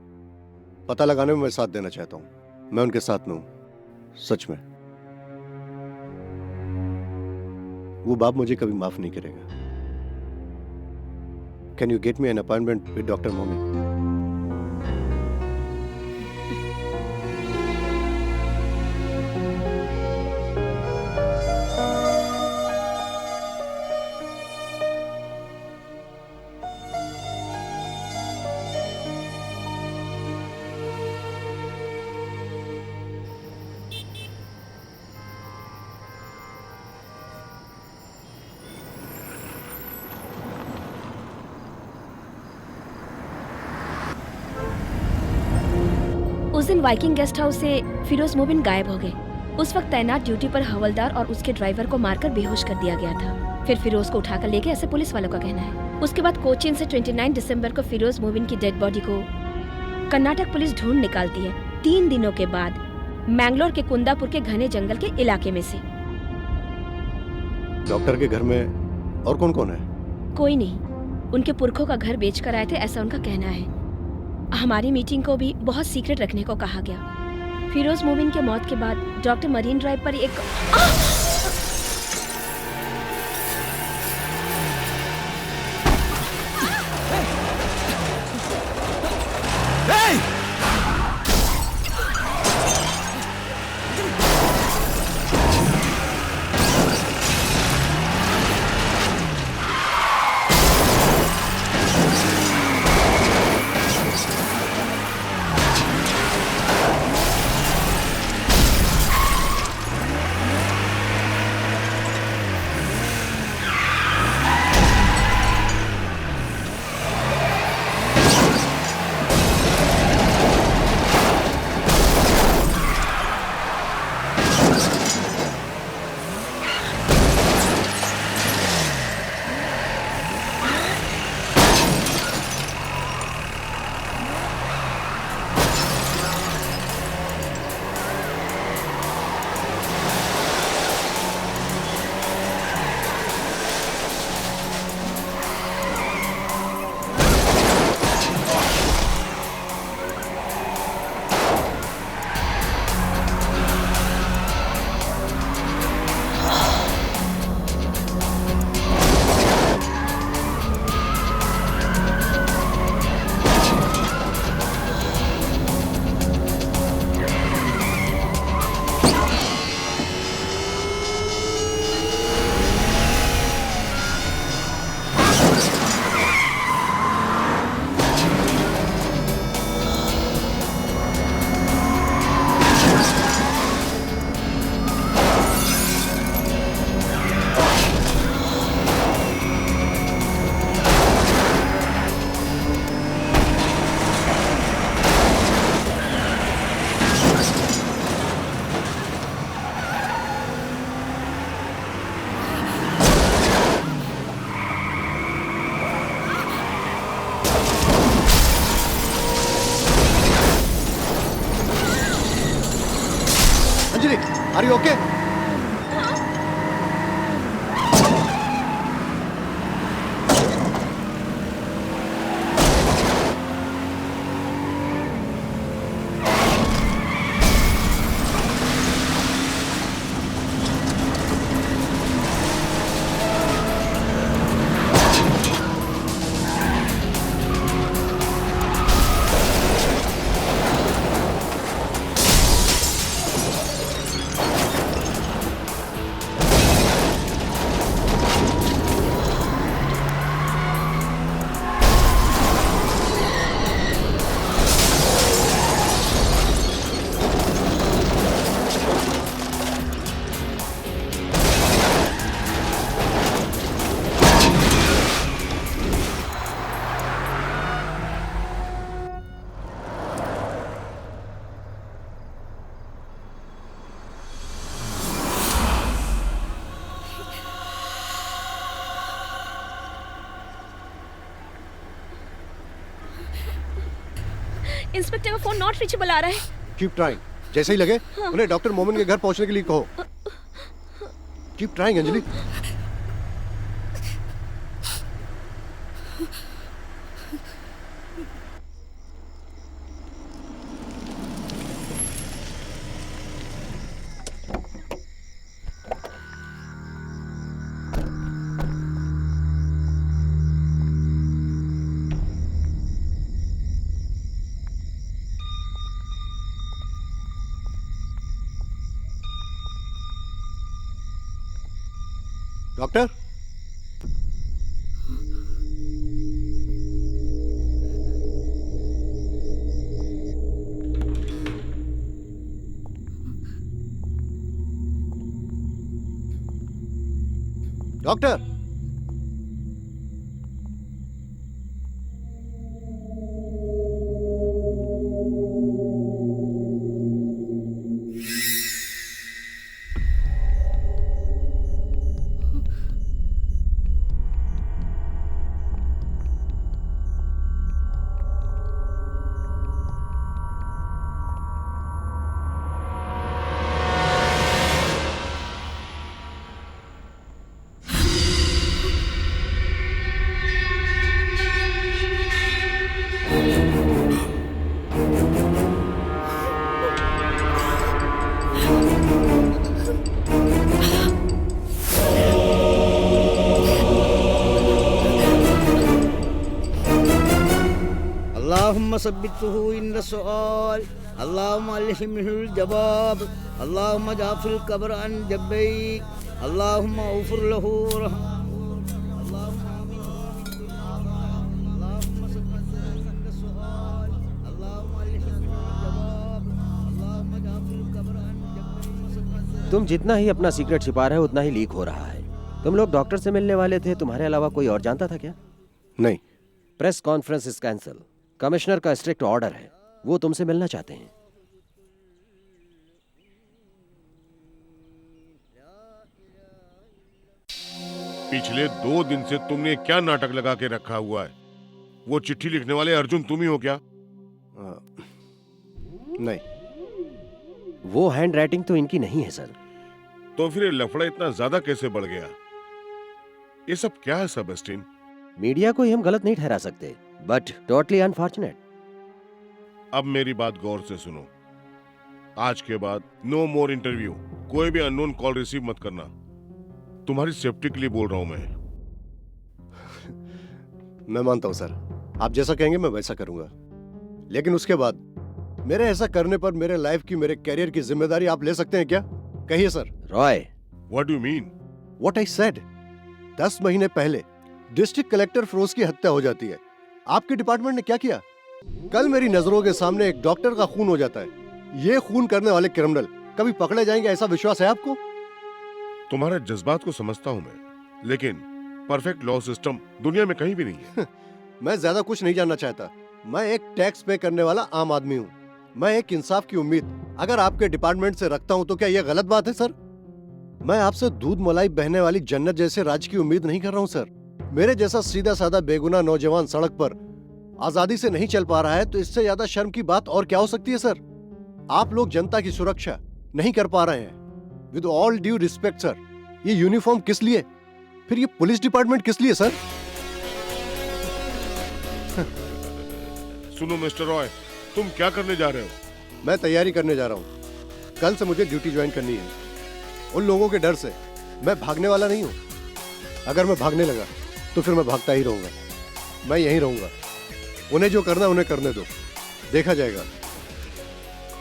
पता लगाने में मैं साथ देना चाहता हूं। मैं उनके साथ में हूं, सच में। वो बाप मुझे कभी माफ नहीं करेगा। Can you get me an appointment with doctor मोमिन? उस दिन वाइकिंग गेस्ट हाउस से फिरोज मोबिन गायब हो गए। उस वक्त तैनात ड्यूटी पर हवलदार और उसके ड्राइवर को मारकर बेहोश कर दिया गया था। फिर फिरोज को उठाकर ले गए, ऐसे पुलिस वालों का कहना है। उसके बाद कोचीन से 29 दिसंबर को फिरोज मोबिन की डेड बॉडी को कर्नाटक पुलिस ढूंढ निकालती है। 3 दिनों के बाद मैंगलोर के कुंदापुर के घने जंगल के इलाके में से। डॉक्टर के घर में और कौन कौन है? कोई नहीं, उनके पुरखों का घर बेचकर आए थे, ऐसा उनका कहना है। हमारी मीटिंग को भी बहुत सीक्रेट रखने को कहा गया। फिरोज मोमिन के मौत के बाद डॉक्टर मरीन ड्राइव पर एक Are you okay? इंस्पेक्टर का फोन नॉट रीचेबल आ रहा है। कीप ट्राइंग, जैसे ही लगे हाँ। उन्हें डॉक्टर मोमिन के घर पहुंचने के लिए कहो। Keep trying Anjali. Doctor, doctor, अल्लाहुम्मा सब्बितहु इंद सुआल अल्लाहुम्मा अल्हिमहुल जवाब अल्लाहुम्मा जाफिल कब्र अन जब्बैक अल्लाहुम्मा उफुर लहू तुम जितना ही अपना सीक्रेट छिपा रहे हो उतना ही लीक हो रहा है। तुम लोग डॉक्टर से मिलने वाले थे, तुम्हारे अलावा कोई और जानता था क्या? नहीं। Press conference is cancel. Commissioner का स्ट्रिक्ट ऑर्डर है, वो तुमसे मिलना चाहते हैं। पिछले 2 दिन से तुमने क्या नाटक लगा के रखा हुआ है? वो चिट्ठी लिखने वाले अर्जुन तुम ही हो क्या? नहीं, वो हैंड राइटिंग तो इनकी नहीं है सर। तो फिर ये लफड़ा इतना ज्यादा कैसे बढ़ गया? ये सब क्या है सेबेस्टियन? मीडिया को ही हम गलत नहीं ठहरा सकते, बट टोटली अनफॉर्चुनेट। अब मेरी बात गौर से सुनो। आज के बाद नो मोर इंटरव्यू, कोई भी अननोन कॉल रिसीव मत करना। तुम्हारी सेफ्टी के लिए बोल रहा हूं मैं मानता हूं सर, आप जैसा कहेंगे मैं वैसा करूंगा, लेकिन उसके बाद मेरे ऐसा करने पर मेरे लाइफ की, मेरे कैरियर की जिम्मेदारी आप ले सकते हैं क्या? कहिए sir. Roy, what do you mean? What I said. 10 महीने पहले डिस्ट्रिक्ट कलेक्टर फिरोज की हत्या हो जाती है। आपके डिपार्टमेंट ने क्या किया? कल मेरी नजरों के सामने एक डॉक्टर का खून हो जाता है। ये खून करने वाले क्रिमिनल कभी पकड़े जाएंगे, ऐसा विश्वास है आपको? तुम्हारे जज्बात को समझता हूं मैं, लेकिन परफेक्ट लॉ सिस्टम दुनिया में कहीं भी नहीं है। मैं ज्यादा कुछ नहीं जानना चाहता। मैं एक टैक्स पे करने वाला आम आदमी हूँ। मैं एक इंसाफ की उम्मीद अगर आपके डिपार्टमेंट से रखता हूँ तो क्या यह गलत बात है सर? मैं आपसे दूध मलाई बहने वाली जन्नत जैसे राज की उम्मीद नहीं कर रहा हूँ सर। मेरे जैसा सीधा साधा बेगुनाह नौजवान सड़क पर आजादी से नहीं चल पा रहा है तो इससे ज्यादा शर्म की बात और क्या हो सकती है सर? आप लोग जनता की सुरक्षा नहीं कर पा रहे हैं। With all due respect sir, ये यूनिफॉर्म किस लिए, फिर ये पुलिस डिपार्टमेंट किस लिए सर? सुनो मिस्टर रॉय, तुम क्या करने जा रहे हो? मैं तैयारी करने जा रहा हूँ। कल से मुझे ड्यूटी ज्वाइन करनी है। उन लोगों के डर से मैं भागने वाला नहीं हूँ। अगर मैं भागने लगा तो फिर मैं भागता ही रहूंगा। मैं यहीं रहूंगा। उन्हें जो करना उन्हें करने दो, देखा जाएगा।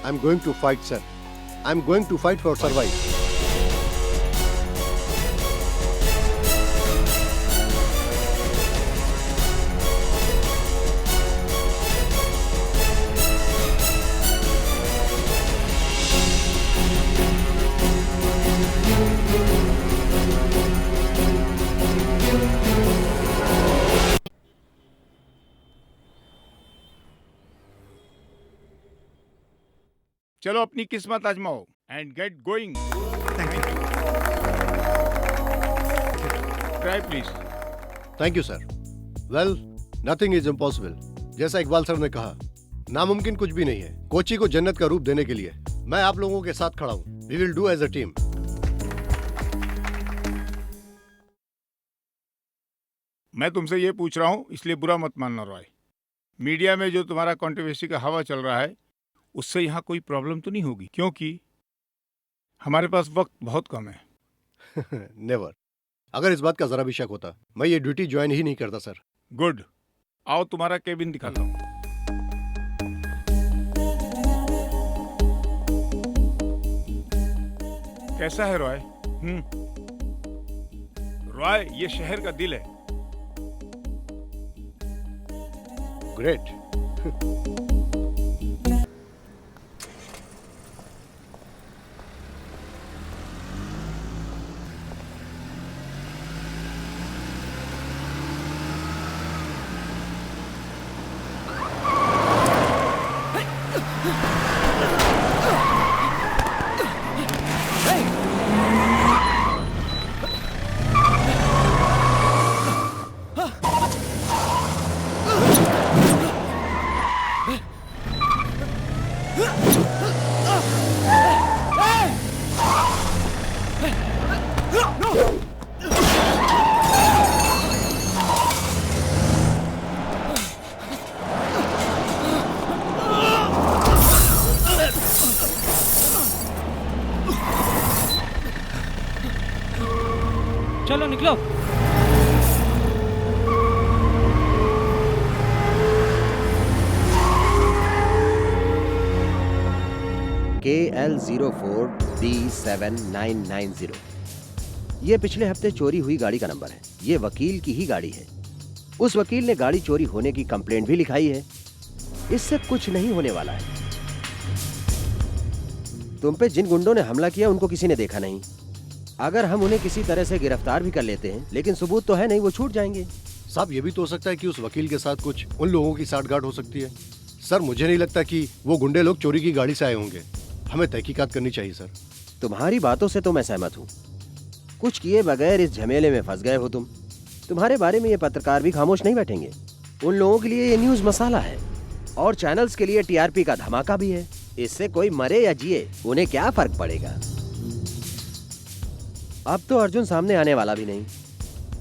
I am going to fight sir. I am going to fight for survive. चलो अपनी किस्मत आजमाओ and get going. Try please. Thank you sir. Well, nothing is impossible. जैसा इकबाल सर ने कहा, नामुमकिन कुछ भी नहीं है। कोची को जन्नत का रूप देने के लिए मैं आप लोगों के साथ खड़ा हूं। We will do as a team. मैं तुमसे ये पूछ रहा हूँ, इसलिए बुरा मत मानना रॉय। मीडिया में जो तुम्हारा कंट्रोवर्सी का हवा चल रहा है उससे यहाँ कोई प्रॉब्लम तो नहीं होगी, क्योंकि हमारे पास वक्त बहुत कम है। नेवर। अगर इस बात का जरा भी शक होता मैं ये ड्यूटी ज्वाइन ही नहीं करता सर। गुड, आओ तुम्हारा केबिन दिखाता हूँ। कैसा है रॉय? रॉय, ये शहर का दिल है। ग्रेट। चलो निकलो। KL04B7990। ये पिछले हफ्ते चोरी हुई गाड़ी का नंबर है। ये वकील की ही गाड़ी है। उस वकील ने गाड़ी चोरी होने की कंप्लेंट भी लिखाई है। इससे कुछ नहीं होने वाला है। तुम पे जिन गुंडों ने हमला किया उनको किसी ने देखा नहीं। अगर हम उन्हें किसी तरह से गिरफ्तार भी कर लेते हैं, लेकिन सबूत तो है नहीं, वो छूट जाएंगे। साहब, ये भी तो हो सकता है कि उस वकील के साथ कुछ उन लोगों की साठगांठ हो सकती है। सर, मुझे नहीं लगता कि वो गुंडे लोग चोरी की गाड़ी से आए होंगे। हमें तहकीकात करनी चाहिए सर। तुम्हारी बातों से तो मैं सहमत हूँ। कुछ किए बगैर इस झमेले में फंस गए हो तुम। तुम्हारे बारे में ये पत्रकार भी खामोश नहीं बैठेंगे। उन लोगों के लिए ये न्यूज मसाला है और चैनल्स के लिए टीआरपी का धमाका भी है। इससे कोई मरे या जिए, उन्हें क्या फर्क पड़ेगा। अब तो अर्जुन सामने आने वाला भी नहीं।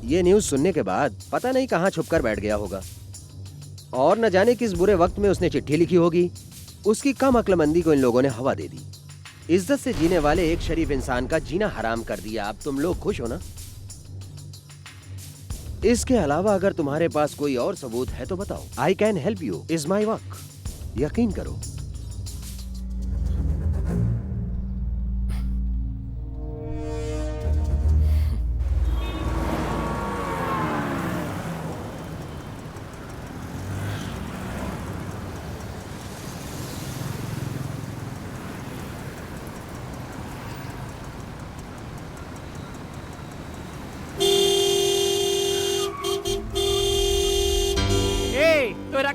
ये न्यूज सुनने के बाद पता नहीं कहाँ छुपकर बैठ गया होगा और न जाने किस बुरे वक्त में उसने चिट्ठी लिखी होगी। उसकी कम अक्लमंदी को इन लोगों ने हवा दे दी। इज्जत से जीने वाले एक शरीफ इंसान का जीना हराम कर दिया। अब तुम लोग खुश हो ना? इसके अलावा अगर तुम्हारे पास कोई और सबूत है तो बताओ। I can help you, is my work. यकीन करो।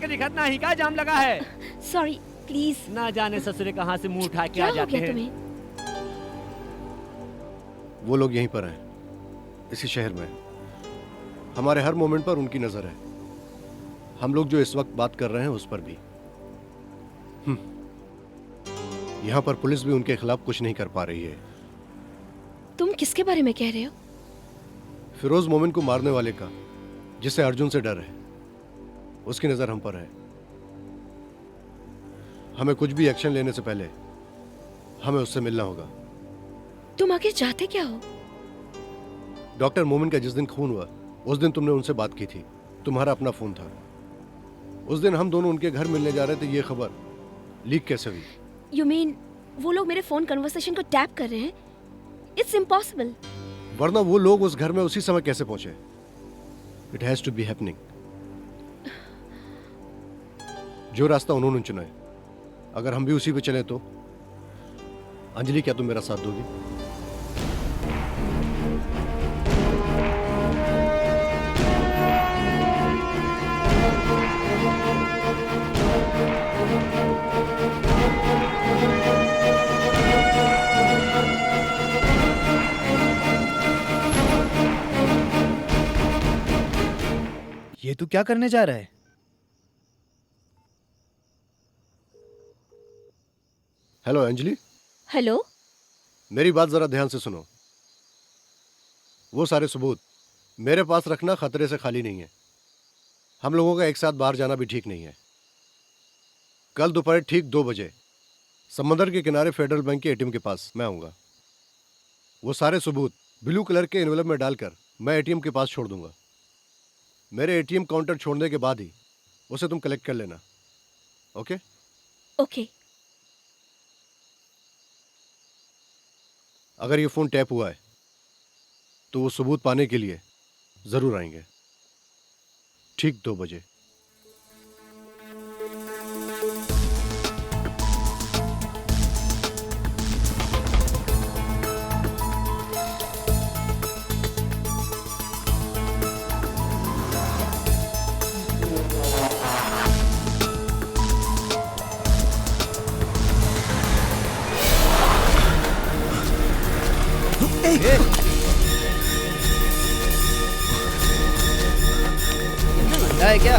दिखत ना ही का जाम लगा है। Sorry, please. ना जाने ससुरे कहाँ से मुंह उठा के क्या आ हो जाते गया हैं। तुम्हें? वो लोग यहीं पर हैं, इसी शहर में। हमारे हर मोमेंट पर उनकी नजर है। हम लोग जो इस वक्त बात कर रहे हैं उस पर भी। यहाँ पर पुलिस भी उनके खिलाफ कुछ नहीं कर पा रही है। तुम किसके बारे में कह रहे हो? फिरोज मोमिन को मारने वाले का, जिसे अर्जुन से डर है, उसकी नजर हम पर है। हमें कुछ भी एक्शन लेने से पहले हमें उससे मिलना होगा। तुम आगे चाहते क्या हो? डॉक्टर मोमिन का जिस दिन खून हुआ उस दिन तुमने उनसे बात की थी। तुम्हारा अपना फोन था। उस दिन हम दोनों उनके घर मिलने जा रहे थे। ये खबर लीक कैसे हुई? यू मीन वो लोग मेरे फोन कन्वर्सेशन को टैप कर रहे हैं? It's impossible. वरना वो लोग उस घर में उसी समय कैसे पहुंचे? It has to be happening. जो रास्ता उन्होंने चुना है, अगर हम भी उसी पे चले तो। अंजलि, क्या तुम मेरा साथ दोगी? ये तू क्या करने जा रहा है? हेलो अंजलि। हेलो। मेरी बात जरा ध्यान से सुनो। वो सारे सबूत मेरे पास रखना खतरे से खाली नहीं है। हम लोगों का एक साथ बाहर जाना भी ठीक नहीं है। कल दोपहर ठीक 2 बजे समंदर के किनारे फेडरल बैंक के एटीएम के पास मैं आऊंगा। वो सारे सबूत ब्लू कलर के एनवेलप में डालकर मैं एटीएम के पास छोड़ दूंगा। मेरे एटीएम काउंटर छोड़ने के बाद ही उसे तुम कलेक्ट कर लेना। ओके? ओके। अगर ये फोन टैप हुआ है तो वो सबूत पाने के लिए जरूर आएंगे। ठीक 2 बजे। है क्या?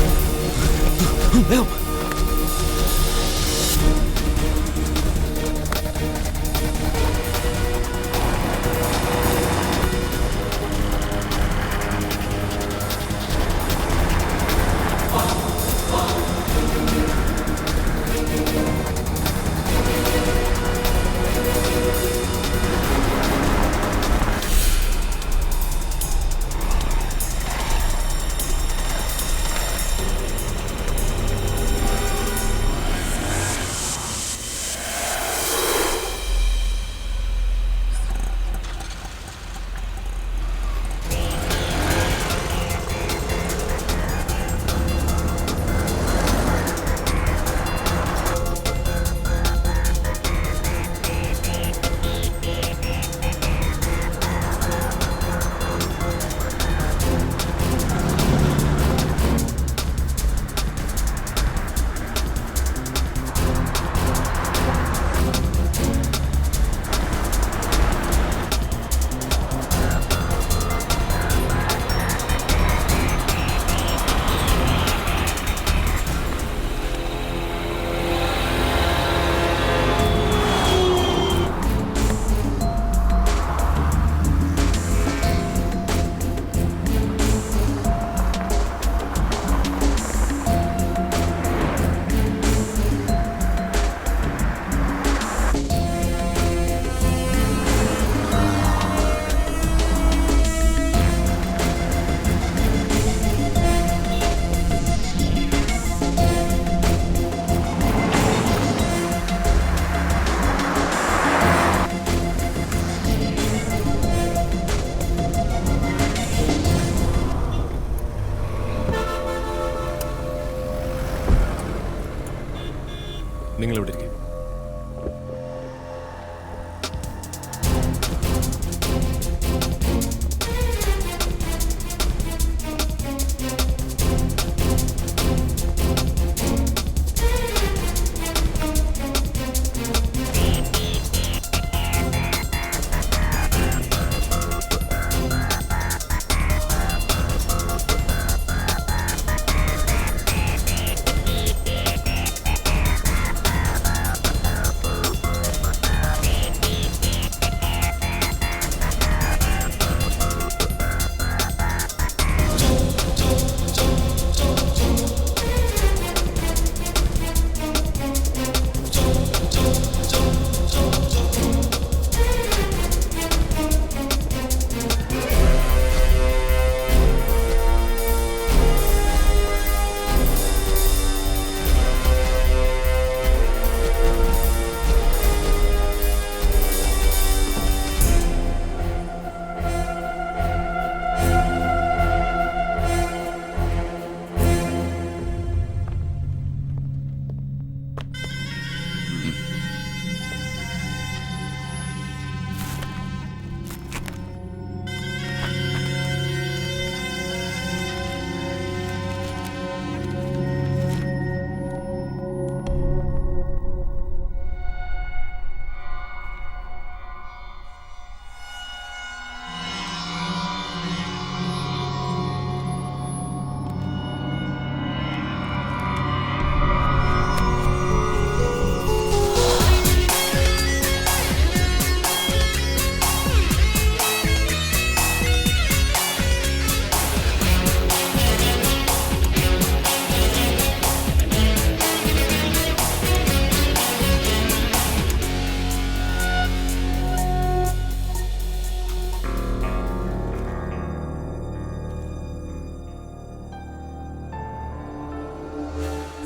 നിങ്ങൾ ഇവിടെ ഇരിക്കും.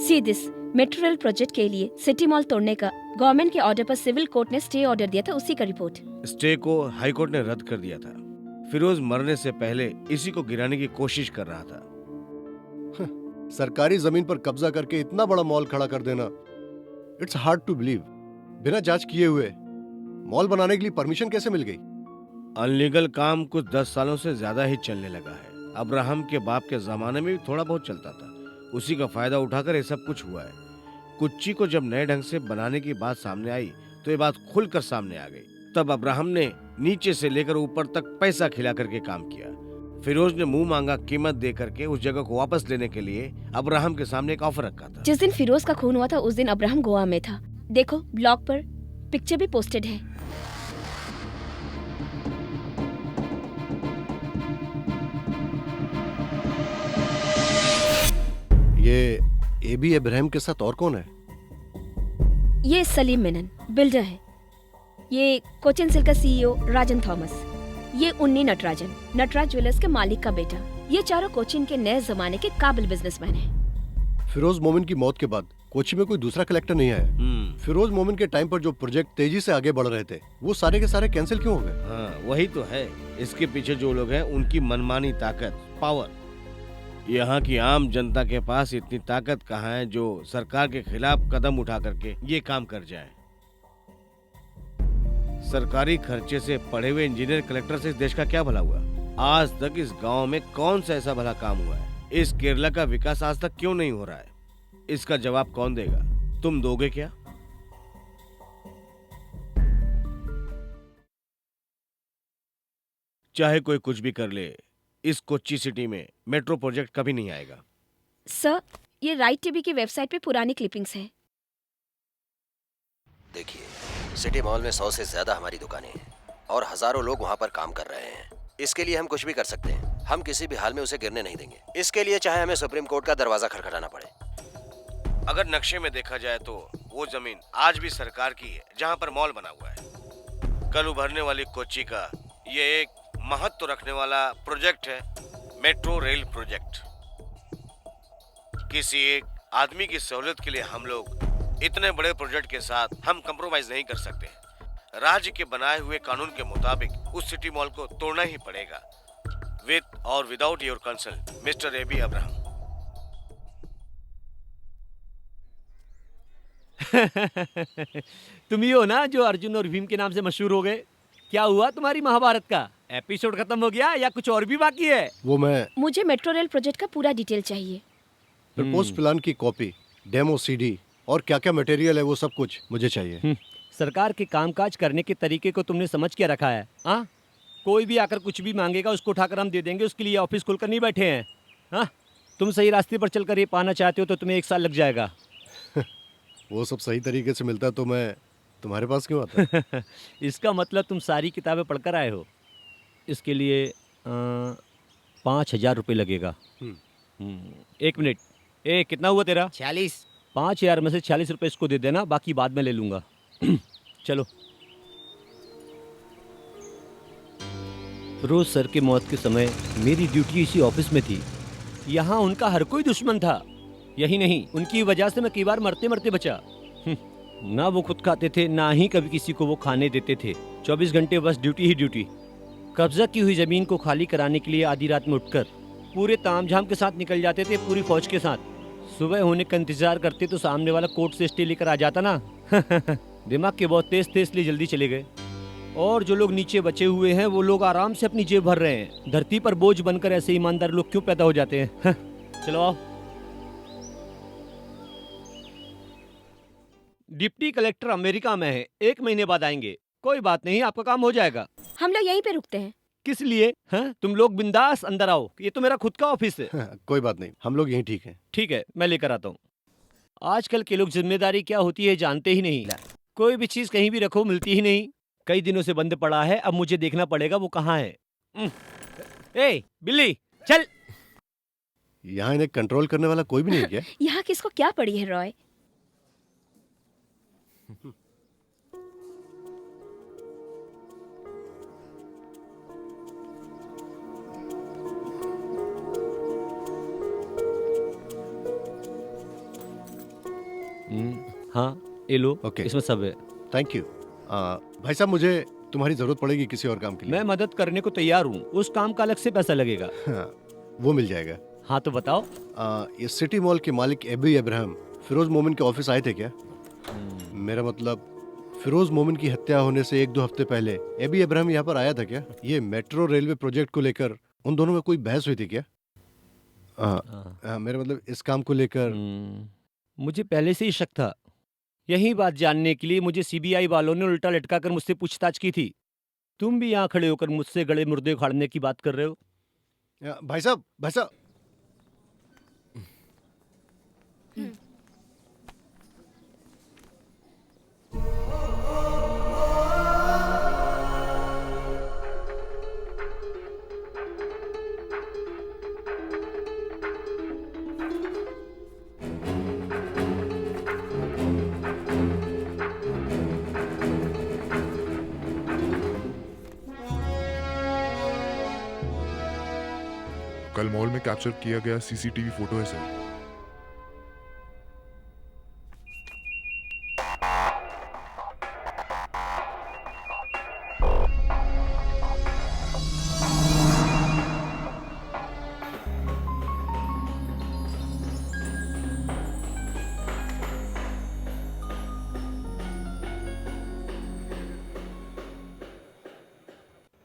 See this metro rail project के लिए सिटी मॉल तोड़ने का गवर्नमेंट के ऑर्डर पर सिविल कोर्ट ने स्टे ऑर्डर दिया था, उसी का रिपोर्ट। स्टे को हाई कोर्ट ने रद्द कर दिया था। फिरोज मरने से पहले इसी को गिराने की कोशिश कर रहा था। सरकारी जमीन पर कब्जा करके इतना बड़ा मॉल खड़ा कर देना, इट्स हार्ड टू बिलीव। बिना जांच किए हुए मॉल बनाने के लिए परमिशन कैसे मिल गई? अनलीगल काम कुछ 10 सालों से ज्यादा ही चलने लगा है। अब्राहम के बाप के जमाने में भी थोड़ा बहुत चलता था, उसी का फायदा उठाकर ये सब कुछ हुआ है। कुच्ची को जब नए ढंग से बनाने की बात सामने आई तो ये बात खुलकर सामने आ गई। तब अब्राहम ने नीचे से लेकर ऊपर तक पैसा खिला करके काम किया। फिरोज ने मुंह मांगा कीमत दे करके उस जगह को वापस लेने के लिए अब्राहम के सामने एक ऑफर रखा था। जिस दिन फिरोज का खून हुआ था उस दिन अब्राहम गोवा में था। देखो ब्लॉग पर पिक्चर भी पोस्टेड है। ये एबी इब्राहिम के साथ और कौन है? ये सलीम मेनन बिल्डर है। ये कोचिन सिल्क का सीईओ राजन थॉमस। ये उन्नी नटराजन, नटराज ज्वेलर्स के मालिक का बेटा। ये चारों कोचिन के नए जमाने के काबिल बिजनेसमैन हैं। फिरोज मोमिन की मौत के बाद कोची में कोई दूसरा कलेक्टर नहीं आया। फिरोज मोमिन के टाइम पर जो प्रोजेक्ट तेजी से आगे बढ़ रहे थे वो सारे के सारे कैंसिल क्यों हो गए? हाँ, वही तो है। इसके पीछे जो लोग हैं उनकी मनमानी ताकत, पावर। यहाँ की आम जनता के पास इतनी ताकत कहाँ है जो सरकार के खिलाफ कदम उठा करके ये काम कर जाए। सरकारी खर्चे से पढ़े हुए इंजीनियर कलेक्टर से इस देश का क्या भला हुआ? आज तक इस गांव में कौन सा ऐसा भला काम हुआ है? इस केरला का विकास आज तक क्यों नहीं हो रहा है? इसका जवाब कौन देगा? तुम दोगे क्या? चाहे कोई कुछ भी कर ले, इस कोच्चि सिटी में मेट्रो प्रोजेक्ट कभी नहीं आएगा। सर, ये राइट टीवी की वेबसाइट पे पुरानी क्लिपिंग्स हैं। देखिए, सिटी मॉल में 100 से ज्यादा हमारी दुकानें हैं और हजारों लोग वहाँ पर काम कर रहे हैं। इसके लिए हम कुछ भी कर सकते हैं। हम किसी भी हाल में उसे गिरने नहीं देंगे। इसके लिए चाहे हमें सुप्रीम कोर्ट का दरवाजा खटखटाना पड़े। अगर नक्शे में देखा जाए तो वो जमीन आज भी सरकार की है जहाँ पर मॉल बना हुआ है। कल उभरने वाली कोच्चि का ये एक महत्व रखने वाला प्रोजेक्ट है, मेट्रो रेल प्रोजेक्ट। किसी एक आदमी की सहूलियत के लिए हम लोग इतने बड़े प्रोजेक्ट के साथ हम कंप्रोमाइज नहीं कर सकते। राज्य के बनाए हुए कानून के मुताबिक उस सिटी मॉल को तोड़ना ही पड़ेगा, विद और without your consult, mister AB Abraham. तुम ही हो ना जो अर्जुन और भीम के नाम से मशहूर हो गए। क्या हुआ तुम्हारी महाभारत का? एपिसोड खत्म हो गया या कुछ और भी बाकी है? वो मैं मुझे मेट्रो रेल प्रोजेक्ट का पूरा डिटेल चाहिए। प्रपोज प्लान की कॉपी, डेमो सीडी और क्या क्या मटेरियल है वो सब कुछ मुझे चाहिए। सरकार के कामकाज करने के तरीके को तुमने समझ के रखा है? हाँ, कोई भी आकर कुछ भी मांगेगा उसको उठाकर हम दे देंगे, उसके लिए ऑफिस खुलकर नहीं बैठे हैं। हाँ, तुम सही रास्ते पर चलकर ये पाना चाहते हो तो तुम्हें 1 साल लग जाएगा। वो सब सही तरीके से मिलता तो मैं तुम्हारे पास क्यों आता? इसका मतलब तुम सारी किताबें पढ़कर आए हो। इसके लिए 5,000 रुपये लगेगा। 1 मिनट, कितना हुआ तेरा? 46। 5,000 में से 46 रुपये इसको दे देना, बाकी बाद में ले लूँगा। चलो। फिरोज सर के मौत के समय मेरी ड्यूटी इसी ऑफिस में थी। यहाँ उनका हर कोई दुश्मन था। यही नहीं, उनकी वजह से मैं कई बार मरते मरते बचा। ना वो खुद खाते थे, ना ही कभी किसी को वो खाने देते थे। 24 घंटे बस ड्यूटी ही ड्यूटी। कब्जा की हुई जमीन को खाली कराने के लिए आधी रात में उठकर पूरे तामझाम के साथ निकल जाते थे, पूरी फौज के साथ। सुबह होने का इंतजार करते तो सामने वाला कोर्ट से स्टे लेकर आ जाता ना। दिमाग के बहुत तेज थे, इसलिए जल्दी चले गए। और जो लोग नीचे बचे हुए हैं वो लोग आराम से अपनी जेब भर रहे हैं। धरती पर बोझ बनकर ऐसे ईमानदार लोग क्यों पैदा हो जाते हैं? चलो आओ। डिप्टी कलेक्टर अमेरिका में है, 1 महीने बाद आएंगे। कोई बात नहीं, आपका काम हो जाएगा। हम लोग यहीं पे रुकते हैं। किस लिए? हाँ, तुम लोग बिंदास अंदर आओ, ये तो मेरा खुद का ऑफिस है। कोई बात नहीं, हम लोग यहीं ठीक हैं। ठीक है, मैं लेकर आता हूँ। आजकल के लोग जिम्मेदारी क्या होती है जानते ही नहीं। कोई भी चीज कहीं भी रखो मिलती ही नहीं। कई दिनों से बंद पड़ा है, अब मुझे देखना पड़ेगा वो कहाँ है। ए बिल्ली चल। यहाँ इन्हें कंट्रोल करने वाला कोई भी नहीं है क्या? यहाँ किसको क्या पड़ी है रॉय? हाँ, ये लो। ओके, इसमें सब है। Thank you. भाई साहब, मुझे तुम्हारी जरूरत पड़ेगी किसी और काम के लिए। मैं मदद करने को तैयार हूँ, उस काम का अलग से पैसा लगेगा। हाँ, वो मिल जाएगा। हाँ तो बताओ। ये सिटी मॉल के मालिक एबी इब्राहिम फिरोज मोमिन के ऑफिस आए थे क्या? मेरा मतलब फिरोज मोमिन की हत्या होने से 1-2 हफ्ते पहले एबी इब्राहिम यहाँ पर आया था क्या? ये मेट्रो रेलवे प्रोजेक्ट को लेकर उन दोनों में कोई बहस हुई थी क्या? मेरा मतलब इस काम को लेकर। मुझे पहले से ही शक था। यही बात जानने के लिए मुझे सीबीआई वालों ने उल्टा लटका कर मुझसे पूछताछ की थी। तुम भी यहाँ खड़े होकर मुझसे गड़े मुर्दे उखाड़ने की बात कर रहे हो। भाई साहब, भाई साहब। कल मॉल में कैप्चर किया गया सीसीटीवी फोटो है सर।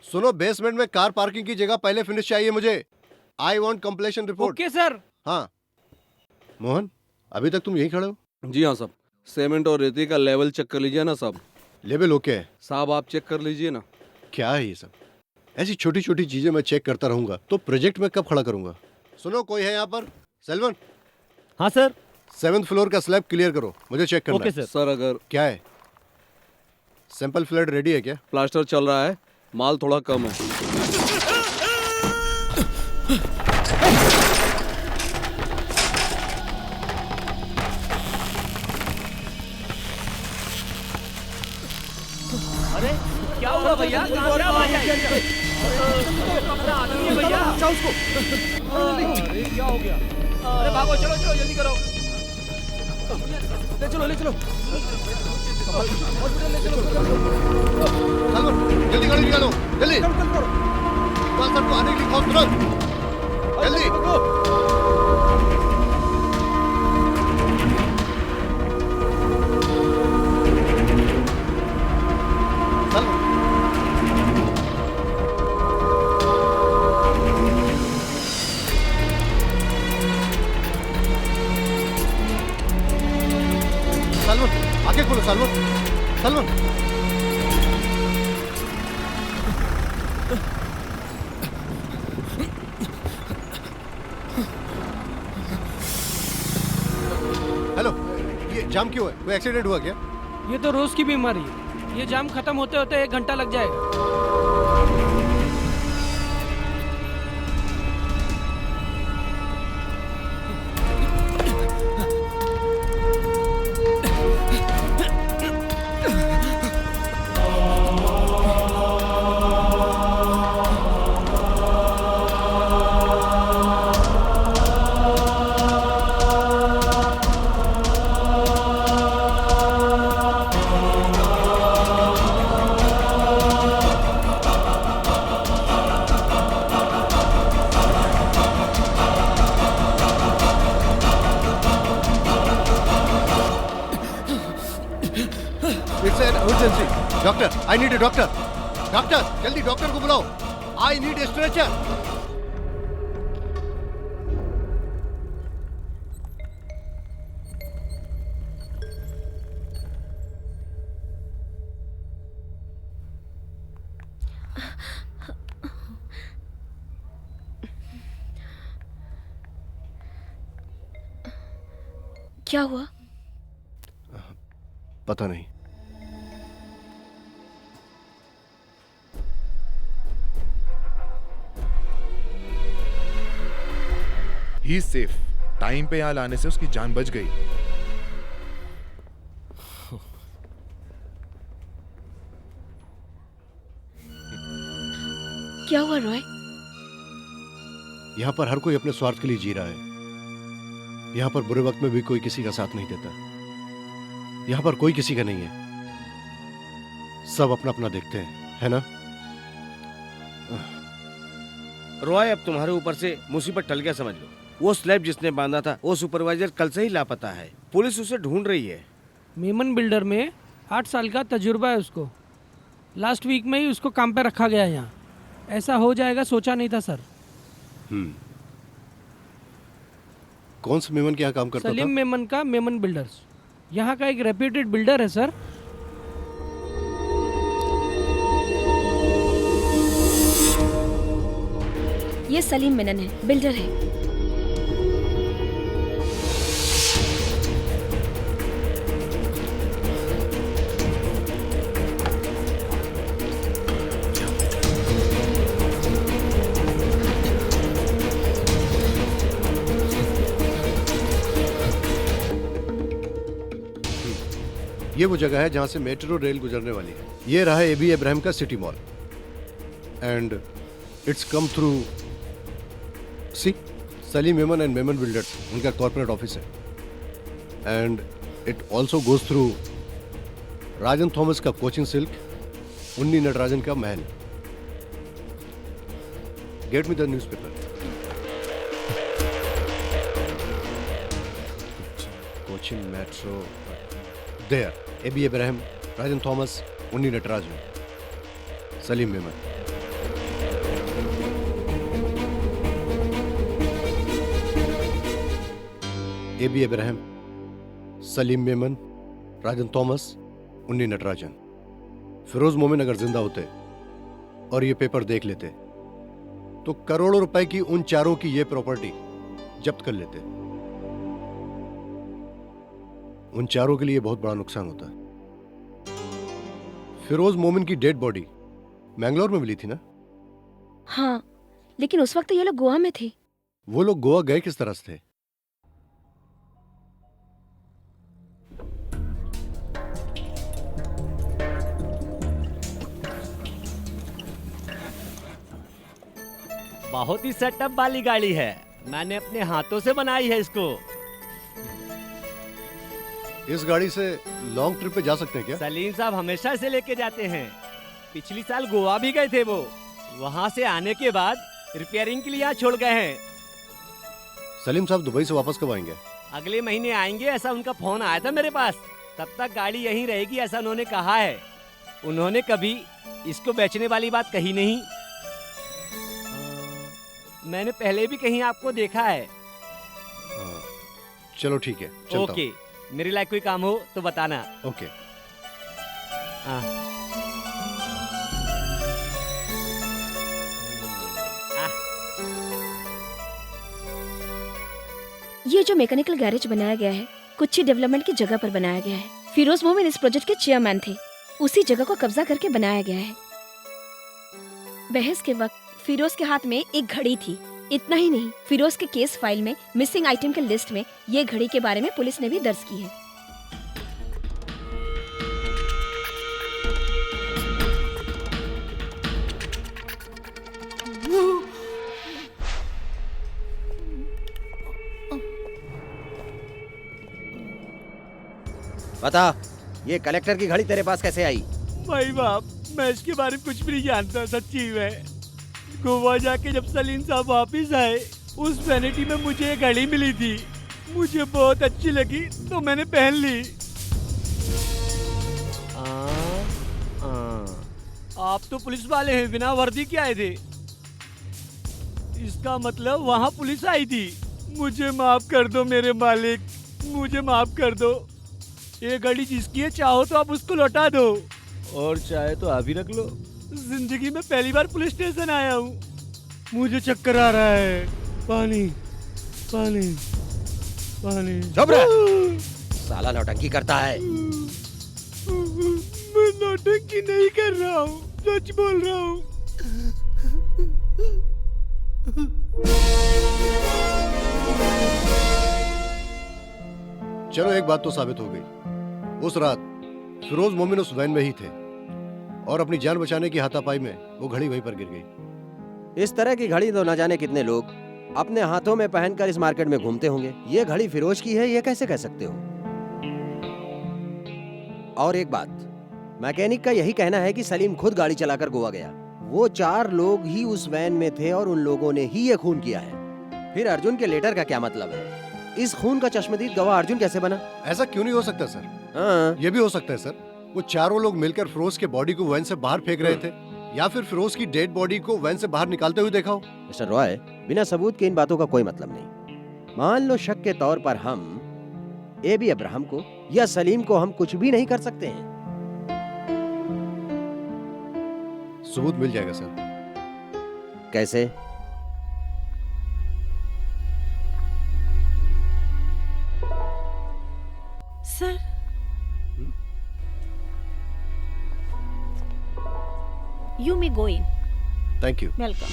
सुनो, बेसमेंट में कार पार्किंग की जगह पहले फिनिश चाहिए मुझे। I want completion report. Okay sir. हाँ मोहन, अभी तक तुम यहीं खड़े हो? जी हाँ साहब। सीमेंट और रेती का लेवल चेक कर लीजिए ना साहब। लेवल ओके है साहब, आप चेक कर लीजिए ना। क्या है ये सब? ऐसी छोटी छोटी चीजें मैं चेक करता रहूंगा तो प्रोजेक्ट में कब खड़ा करूंगा? सुनो, कोई है यहाँ पर? सेल्वन। हाँ सर। 7th फ्लोर का स्लैब क्लियर करो, मुझे चेक करना ओके है। सर अगर क्या है? सैंपल फ्लड रेडी है क्या? प्लास्टर चल रहा है, माल थोड़ा कम है। अरे क्या हुआ भैया? कहाँ से आवाज आई? अपना आदमी है भैया। बचाओ उसको। अरे क्या हो गया? अरे भागो, चलो चलो जल्दी करो। ले चलो ले चलो। जल्दी गाड़ी निकालो, जल्दी। सबको आने के लिए कहो तुरंत, जल्दी। आंखें खोलो सलमान, सलमान। हेलो, ये जाम क्यों है? कोई एक्सीडेंट हुआ क्या? ये तो रोज की बीमारी है। ये जाम खत्म होते होते 1 घंटा लग जाएगा। Doctor, I need a doctor. Doctor, जल्दी डॉक्टर को बुलाओ। I need a stretcher. क्या हुआ? पता नहीं। ही सेफ। टाइम पे यहाँ लाने से उसकी जान बच गई। क्या हुआ रॉय? यहाँ पर हर कोई अपने स्वार्थ के लिए जी रहा है। यहाँ पर बुरे वक्त में भी कोई किसी का साथ नहीं देता। यहाँ पर कोई किसी का नहीं है। सब अपना अपना देखते हैं, है ना? रॉय, अब तुम्हारे ऊपर से मुसीबत टल गया समझ लो। वो स्लैब जिसने बांधा था वो सुपरवाइजर कल से ही लापता है। पुलिस उसे ढूंढ रही है। मेमन बिल्डर में 8 साल का तजुर्बा है उसको। लास्ट वीक में ही उसको काम पे रखा गया यहाँ। ऐसा हो जाएगा सोचा नहीं था सर। कौन से मेमन के यहाँ काम करता था? सलीम मेमन का मेमन बिल्डर्स। यहाँ का एक रेप्यूटेड बिल्डर है सर। ये सलीम मेनन है, बिल्डर है। ये वो जगह है जहां से मेट्रो रेल गुजरने वाली है। ये रहा एबी इब्राहिम का city mall and it's come through C Salim Memon and Memon builders, उनका कॉर्पोरेट ऑफिस है। And it also goes through Rajan Thomas का कोचिंग सिल्क, उन्नी नटराजन का महल। Get me the newspaper. Cochin metro there, AB Ibrahim, Rajan Thomas, Unni Natarajan, Salim Memon. AB Ibrahim, Salim Memon, Rajan Thomas, Unni Natarajan. Firoz मोमिन अगर जिंदा होते और ये पेपर देख लेते तो करोड़ों रुपए की उन चारों की ये प्रॉपर्टी जब्त कर लेते। उन चारों के लिए बहुत बड़ा नुकसान होता है। फिरोज मोमिन की डेड बॉडी मैंगलोर में मिली थी ना? हाँ, लेकिन उस वक्त तो ये लोग गोवा में थे। वो लोग गोवा गए किस तरह से थे? बहुत ही सेटअप वाली गाड़ी है। मैंने अपने हाथों से बनाई है इसको। इस गाड़ी से लॉन्ग ट्रिप पे जा सकते हैं क्या? सलीम साहब हमेशा इसे लेके जाते हैं। पिछली साल गोवा भी गए थे वो। वहाँ से आने के बाद रिपेयरिंग के लिए यहाँ छोड़ गए हैं। सलीम साहब दुबई से वापस कब आएंगे? अगले महीने आएंगे, ऐसा उनका फोन आया था मेरे पास। तब तक गाड़ी यहीं रहेगी ऐसा उन्होंने कहा है। उन्होंने कभी इसको बेचने वाली बात कही नहीं। मैंने पहले भी कहीं आपको देखा है। चलो ठीक है, चलता ओके। हूं। मेरे लायक कोई काम हो तो बताना। ओके। हाँ। ये जो मैकेनिकल गैरेज बनाया गया है कुछ डेवलपमेंट की जगह पर बनाया गया है। फिरोज मोमिन इस प्रोजेक्ट के चेयरमैन थे। उसी जगह को कब्जा करके बनाया गया है। बहस के वक्त फिरोज के हाथ में एक घड़ी थी। इतना ही नहीं, फिरोज के केस फाइल में मिसिंग आइटम के लिस्ट में ये घड़ी के बारे में पुलिस ने भी दर्ज की है। बता, ये कलेक्टर की घड़ी तेरे पास कैसे आई? भाई बाप, मैं इसके बारे में कुछ भी नहीं जानता सच्ची में। गोवा जाके जब सलीम साहब वापिस आए, उस वैनिटी में मुझे एक घड़ी मिली थी। मुझे बहुत अच्छी लगी तो मैंने पहन ली। आप तो पुलिस वाले हैं, बिना वर्दी के आए थे। इसका मतलब वहाँ पुलिस आई थी। मुझे माफ कर दो मेरे मालिक, मुझे माफ कर दो। ये घड़ी जिसकी है चाहो तो आप उसको लौटा दो, और चाहे तो आप ही रख लो। जिंदगी में पहली बार पुलिस स्टेशन आया हूँ। मुझे चक्कर आ रहा है। पानी पानी पानी। चुप रह, साला नौटंकी करता है। मैं नौटंकी नहीं कर रहा हूँ, सच बोल रहा हूँ। चलो एक बात तो साबित हो गई। उस रात फिरोज मोमिन उस वैन में ही थे और अपनी जान बचाने की हाथापाई में वो घड़ी वहीं पर गिर गई। इस तरह की घड़ी तो न जाने कितने लोग अपने हाथों में पहनकर इस मार्केट में घूमते होंगे। ये घड़ी फिरोज की है, ये कैसे कह सकते हो? और एक बात, मैकेनिक का यही कहना है कि सलीम खुद गाड़ी चलाकर गोवा गया। वो 4 लोग ही उस वैन में थे और उन लोगों ने ही ये खून किया है। फिर अर्जुन के लेटर का क्या मतलब है? इस खून का चश्मदीद गवाह अर्जुन कैसे बना? ऐसा क्यों नहीं हो सकता सर? ये भी हो सकता है सर, वो चारों लोग मिलकर फिरोज के बॉडी को वैन से बाहर फेंक रहे थे, या फिर फिरोज की डेड बॉडी को वैन से बाहर निकालते हुए देखा हो। मिस्टर रॉय, बिना सबूत के इन बातों का कोई मतलब नहीं। मान लो शक के तौर पर हम एबी अब्राहम को या सलीम को हम कुछ भी नहीं कर सकते हैं। सबूत मिल जाएगा सर। कैसे? Sir, you may go in. Thank you. Welcome.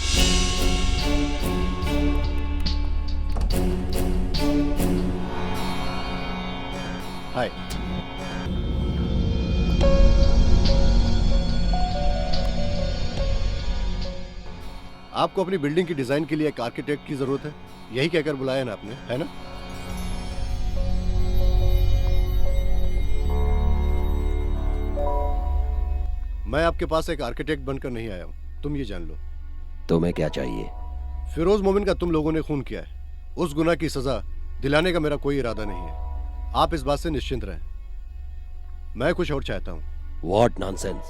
Hi. आपको अपनी बिल्डिंग की डिजाइन के लिए एक आर्किटेक्ट की जरूरत है, यही कहकर बुलाया ना आपने, है ना? मैं आपके पास एक आर्किटेक्ट बनकर नहीं आया हूं, तुम ये जान लो। तुम्हें क्या चाहिए? फिरोज मोमिन का तुम लोगों ने खून किया है। उस गुनाह की सजा दिलाने का मेरा कोई इरादा नहीं है। आप इस बात से निश्चिंत रहें। मैं कुछ और चाहता हूं। What nonsense?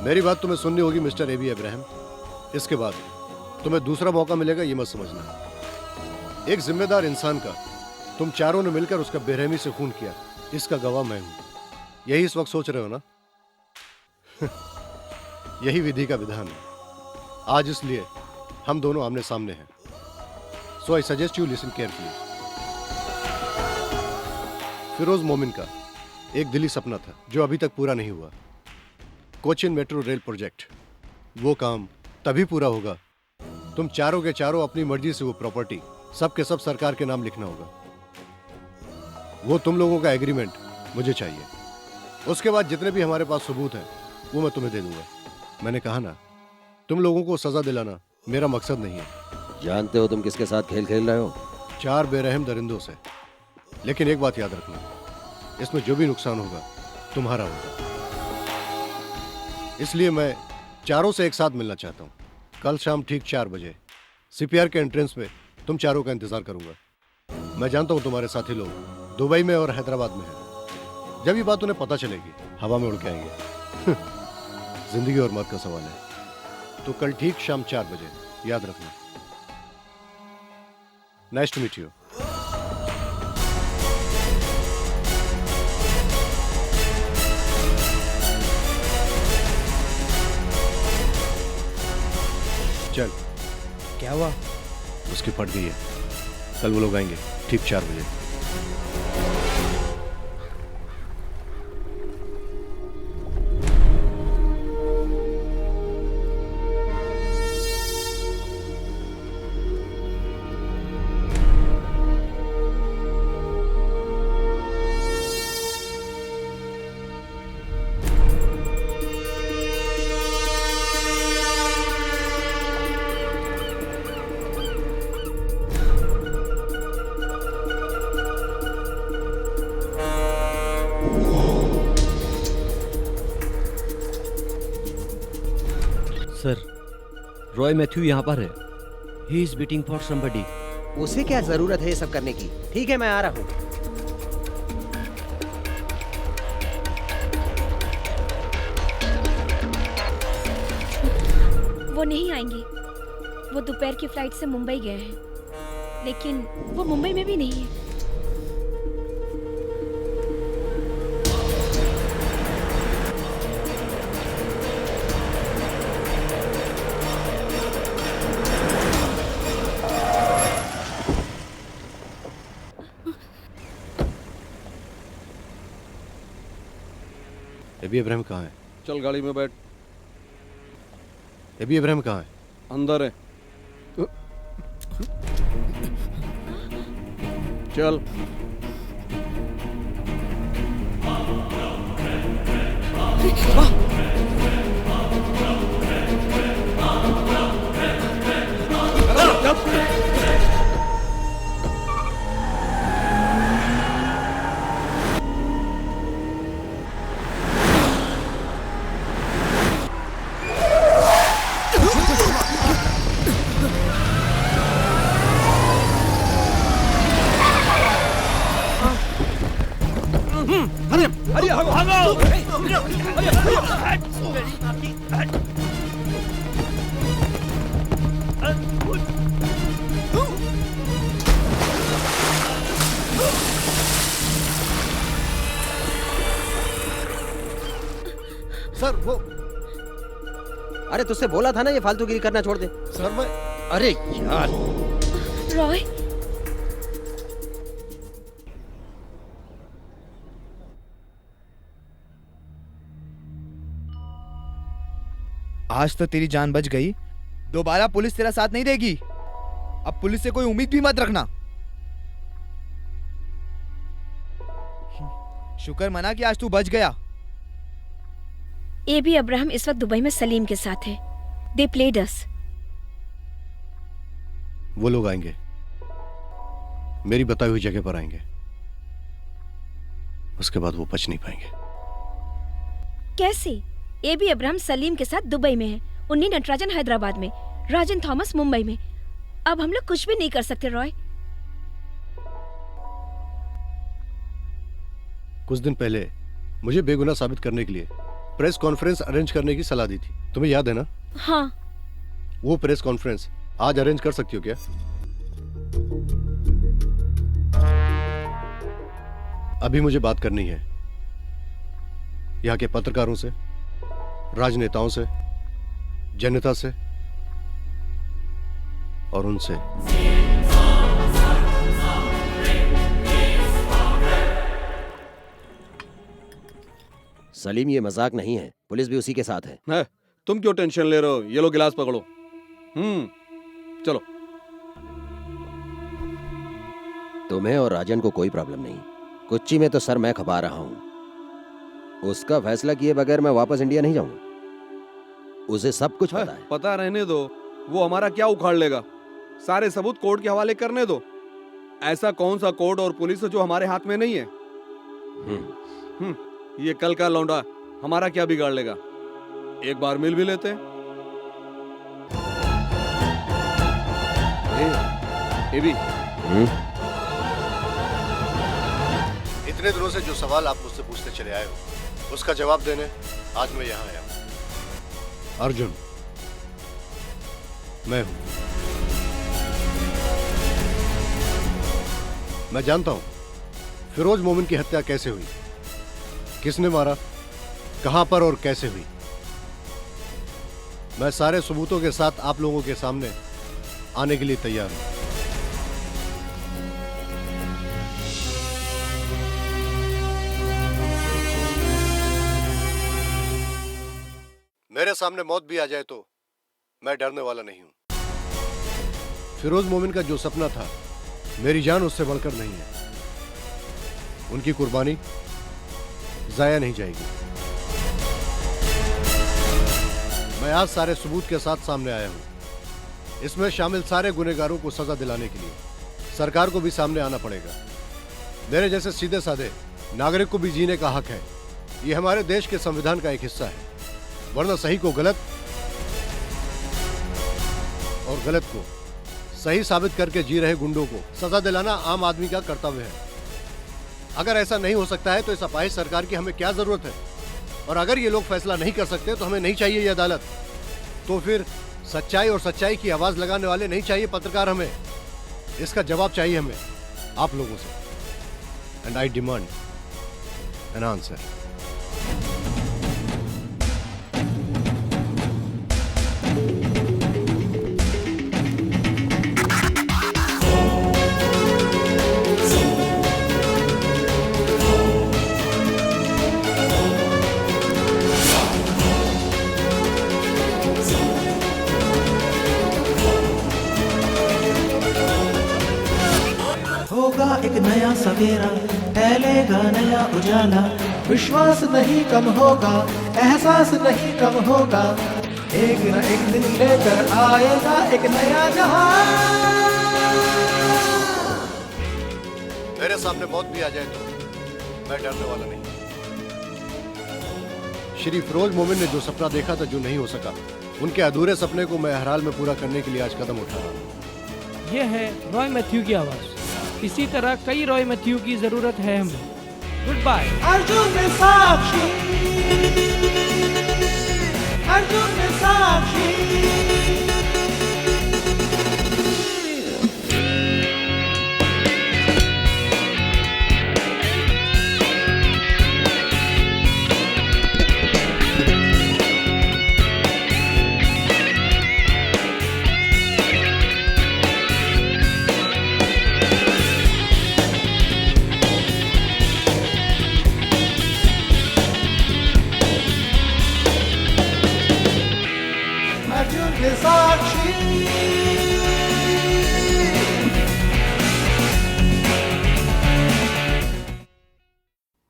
मेरी बात तुम्हें सुननी होगी मिस्टर एबी अब्राहम। इसके बाद तुम्हें दूसरा मौका मिलेगा, ये मत समझना। एक जिम्मेदार इंसान का तुम चारों ने मिलकर उसका बेरहमी से खून किया, इसका गवाह मैं हूं। यही इस वक्त सोच रहे हो ना? यही विधि का विधान है। आज इसलिए हम दोनों आमने सामने हैं। So I suggest you listen carefully. Firoz Momin का एक दिली सपना था जो अभी तक पूरा नहीं हुआ। Cochin metro rail project. वो काम तभी पूरा होगा तुम चारों के चारों अपनी मर्जी से वो प्रॉपर्टी सब के सब सरकार के नाम लिखना होगा। वो तुम लोगों का एग्रीमेंट मुझे चाहिए। उसके बाद जितने भी हमारे पास सबूत हैं वो मैं तुम्हें दे दूंगा। मैंने कहा ना, तुम लोगों को सजा दिलाना मेरा मकसद नहीं है। जानते हो तुम किसके साथ खेल खेल रहे हो? 4 बेरहम दरिंदों से। लेकिन एक बात याद रखना, इसमें जो भी नुकसान होगा तुम्हारा होगा। इसलिए मैं चारों से एक साथ मिलना चाहता हूँ। कल शाम ठीक 4 बजे सीपीआर के एंट्रेंस में तुम चारों का इंतजार करूंगा। मैं जानता हूँ तुम्हारे साथी लोग दुबई में और हैदराबाद में हैं। जब ये बात उन्हें पता चलेगी हवा में उड़ के आएंगे। जिंदगी और मौत का सवाल है। तो कल ठीक शाम 4 बजे, याद रखना। Nice to meet you. क्या हुआ? उसकी फट गई है। कल वो लोग आएंगे ठीक 4 बजे। सर, रॉय मैथ्यू यहाँ पर है। He is waiting for somebody. उसे क्या जरूरत है ये सब करने की? ठीक है, मैं आ रहा हूँ। वो नहीं आएंगे। वो दोपहर की फ्लाइट से मुंबई गए हैं, लेकिन वो मुंबई में भी नहीं है। एबी इब्राहिम कहाँ है? चल गाड़ी में बैठ। एबी इब्राहिम कहाँ है? अंदर है। चल। सर वो, अरे तुझसे बोला था ना ये फालतूगिरी करना छोड़ दे। सर मैं, अरे यार। रॉय, आज तो तेरी जान बच गई। दोबारा पुलिस तेरा साथ नहीं देगी। अब पुलिस से कोई उम्मीद भी मत रखना। शुक्र मना कि आज तू बच गया। एबी अब्राहम इस वक्त दुबई में सलीम के साथ है। दे प्लेड अस। वो लोग आएंगे, मेरी बताई हुई जगह पर आएंगे। उसके बाद वो बच नहीं पाएंगे। कैसे? एबी अब्राहम सलीम के साथ दुबई में है, उन्नी नटराजन हैदराबाद में, राजन थॉमस मुंबई में। अब हम लोग कुछ भी नहीं कर सकते रॉय। कुछ दिन पहले मुझे बेगुनाह साबित करने के लिए प्रेस कॉन्फ्रेंस अरेंज करने की सलाह दी थी। तुम्हें याद है ना? हाँ। वो प्रेस कॉन्फ्रेंस आज अरेंज कर सकती हो क्या? अभी मुझे बात करनी है यहाँ के पत्रकारों से, राजनेताओं से, जनता से और उनसे। सलीम, ये मजाक नहीं है। पुलिस भी उसी के साथ है। तुम क्यों टेंशन ले रहे हो? ये लो गिलास पकड़ो। चलो। तुम्हें और राजन को कोई प्रॉब्लम नहीं। कोच्चि में तो सर मैं खपा रहा हूँ। उसका फैसला किए बगैर मैं वापस इंडिया नहीं जाऊंगा। उसे सब कुछ पता है। पता रहने दो, वो हमारा क्या उखाड़ लेगा। सारे सबूत कोर्ट के हवाले करने दो। ऐसा कौन सा कोर्ट और पुलिस है जो हमारे हाथ में नहीं है? ये कल का लौंडा हमारा क्या बिगाड़ लेगा? एक बार मिल भी लेते हैं। एबी, इतने दिनों से जो सवाल आप मुझसे पूछते चले आए हो, उसका जवाब देने आज मैं यहाँ आया हूँ। अर्जुन मैं हूं। मैं जानता हूं फिरोज मोमिन की हत्या कैसे हुई, किसने मारा, कहां पर और कैसे हुई। मैं सारे सबूतों के साथ आप लोगों के सामने आने के लिए तैयार हूं। मेरे सामने मौत भी आ जाए तो मैं डरने वाला नहीं हूं। फिरोज मोमिन का जो सपना था, मेरी जान उससे बढ़कर नहीं है। उनकी कुर्बानी जाया नहीं जाएगी। मैं आज सारे सबूत के साथ सामने आया हूं। इसमें शामिल सारे गुनहगारों को सजा दिलाने के लिए सरकार को भी सामने आना पड़ेगा। मेरे जैसे सीधे साधे नागरिक को भी जीने का हक है। ये हमारे देश के संविधान का एक हिस्सा है। वरना सही को गलत और गलत को सही साबित करके जी रहे गुंडों को सजा दिलाना आम आदमी का कर्तव्य है। अगर ऐसा नहीं हो सकता है तो इस अपाहिज सरकार की हमें क्या जरूरत है? और अगर ये लोग फैसला नहीं कर सकते तो हमें नहीं चाहिए ये अदालत। तो फिर सच्चाई और सच्चाई की आवाज लगाने वाले नहीं चाहिए पत्रकार हमें। इसका जवाब चाहिए हमें आप लोगों से। And I demand an answer. होगा एक नया सवेरा, फैलेगा नया उजाला, विश्वास नहीं कम होगा, एहसास नहीं कम होगा, एक न एक दिन लेकर आएगा एक नया जहां। मेरे सामने मौत भी आ जाए तो मैं डरने वाला नहीं। श्री फिरोज मोमिन ने जो सपना देखा था, जो नहीं हो सका, उनके अधूरे सपने को मैं हर हाल में पूरा करने के लिए आज कदम उठा रहा हूँ। ये है रॉय मैथ्यू की आवाज। इसी तरह कई रॉय मैथ्यू की जरूरत है हमें। Good bye. अर्जुन ने साक्षी, अर्जुन ने साक्षी।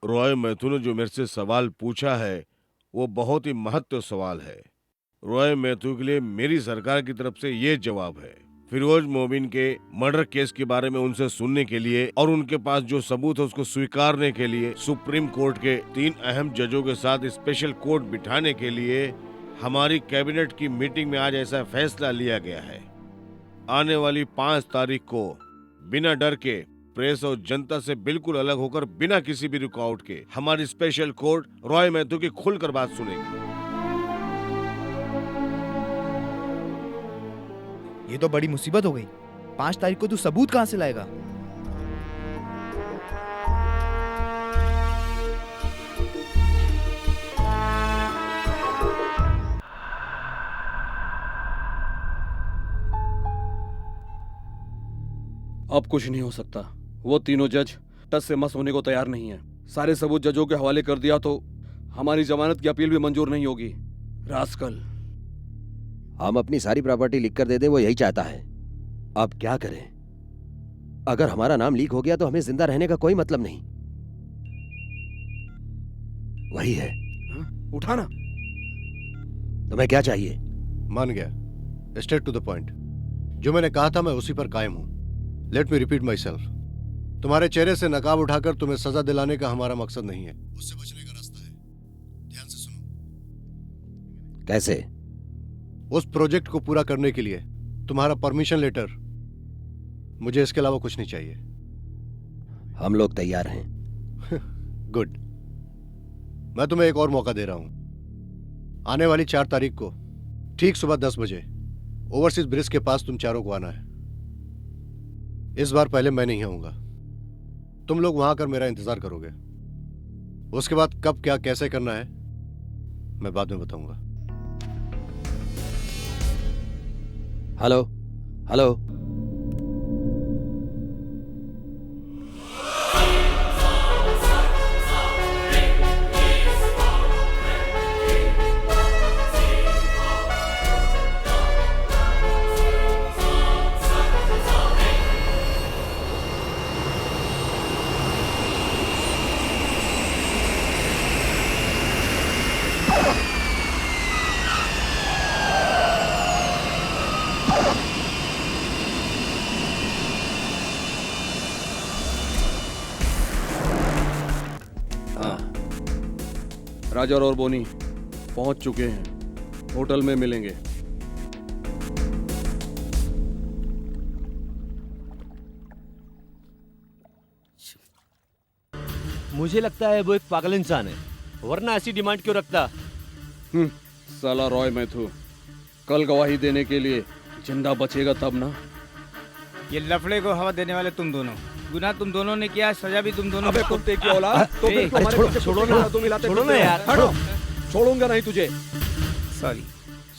रॉय मैथ्यू ने जो मेरे से सवाल पूछा है वो बहुत ही महत्वपूर्ण सवाल है। रॉय मैथ्यू के लिए मेरी सरकार की तरफ से ये जवाब है। फिरोज मोमिन के मर्डर केस के बारे में उनसे सुनने के लिए और उनके पास जो सबूत है उसको स्वीकारने के लिए सुप्रीम कोर्ट के 3 अहम जजों के साथ स्पेशल कोर्ट बिठाने के लिए हमारी कैबिनेट की मीटिंग में आज ऐसा फैसला लिया गया है। आने वाली 5 तारीख को बिना डर के प्रेस और जनता से बिल्कुल अलग होकर बिना किसी भी रुकावट के हमारी स्पेशल कोर्ट रॉय मैथ्यू की खुलकर बात सुनेगी। ये तो बड़ी मुसीबत हो गई। 5 तारीख को तू सबूत कहां से लाएगा? अब कुछ नहीं हो सकता। वो तीनों जज टस से मस होने को तैयार नहीं है। सारे सबूत जजों के हवाले कर दिया तो हमारी जमानत की अपील भी मंजूर नहीं होगी। रास्कल। हम अपनी सारी प्रॉपर्टी लिख कर दे दे, वो यही चाहता है। अब क्या करें? अगर हमारा नाम लीक हो गया तो हमें जिंदा रहने का कोई मतलब नहीं। वही है। उठाना। तुम्हें क्या चाहिए? मान गया। Straight to the point. जो मैंने कहा था मैं उसी पर कायम हूं। Let me repeat myself. तुम्हारे चेहरे से नकाब उठाकर तुम्हें सजा दिलाने का हमारा मकसद नहीं है। उससे बचने का रास्ता है। ध्यान से सुनो। कैसे? उस प्रोजेक्ट को पूरा करने के लिए तुम्हारा परमिशन लेटर। मुझे इसके अलावा कुछ नहीं चाहिए। हम लोग तैयार हैं। गुड। मैं तुम्हें एक और मौका दे रहा हूं। आने वाली 4 तारीख को ठीक सुबह 10 बजे ओवरसीज ब्रिज के पास तुम चारों को आना है। इस बार पहले मैं नहीं आऊंगा। तुम लोग वहां आकर मेरा इंतजार करोगे। उसके बाद कब क्या कैसे करना है मैं बाद में बताऊंगा। Hello, hello. राजा और बोनी पहुंच चुके हैं, होटल में मिलेंगे। मुझे लगता है वो एक पागल इंसान है, वरना ऐसी डिमांड क्यों रखता? साला रॉय मैथ्यू, कल गवाही देने के लिए जिंदा बचेगा तब ना। ये लफड़े को हवा देने वाले तुम दोनों, गुनाह तुम दोनों ने किया, सजा भी तुम दोनों। अबे कुत्ते की औलाद, तो फिर तुम्हारे पीछे छोड़ो ना, तुम हिलाते छोड़ो ना फिरते हो। यार। हटो, छोड़ूंगा नहीं तुझे। Sorry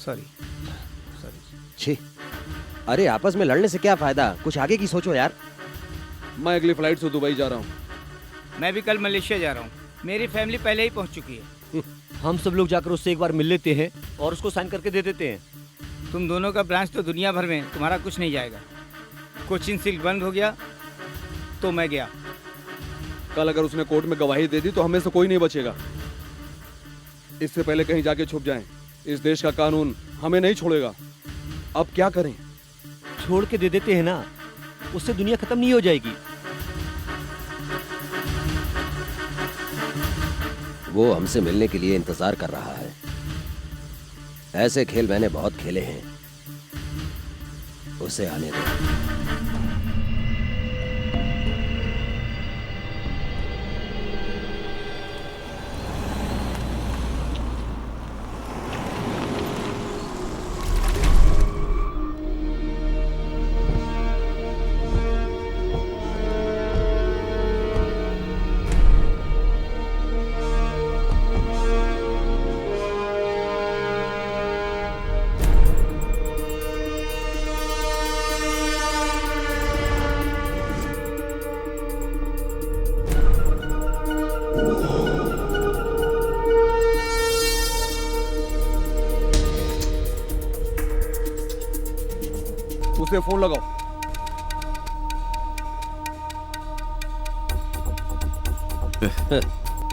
sorry. छी, अरे आपस में लड़ने से क्या फायदा, कुछ आगे की सोचो यार। मैं अगली फ्लाइट से दुबई जा रहा हूँ। मैं भी कल मलेशिया जा रहा हूँ, मेरी फैमिली पहले ही पहुँच चुकी है। हम सब लोग जाकर उससे एक बार मिल लेते हैं और उसको साइन करके दे देते हैं। तुम दोनों का ब्रांच तो दुनिया भर में, तुम्हारा कुछ नहीं जाएगा। कोचिन सिल्क बंद हो गया तो मैं गया। कल अगर उसने कोर्ट में गवाही दे दी तो हमें से कोई नहीं बचेगा। इससे पहले कहीं जाके छुप जाएं। इस देश का कानून हमें नहीं छोड़ेगा। अब क्या करें? छोड़ के दे देते हैं ना, उससे दुनिया खत्म नहीं हो जाएगी। वो हमसे मिलने के लिए इंतजार कर रहा है। ऐसे खेल मैंने बहुत खेले हैं, उसे आने दो। उसे फोन लगाओ।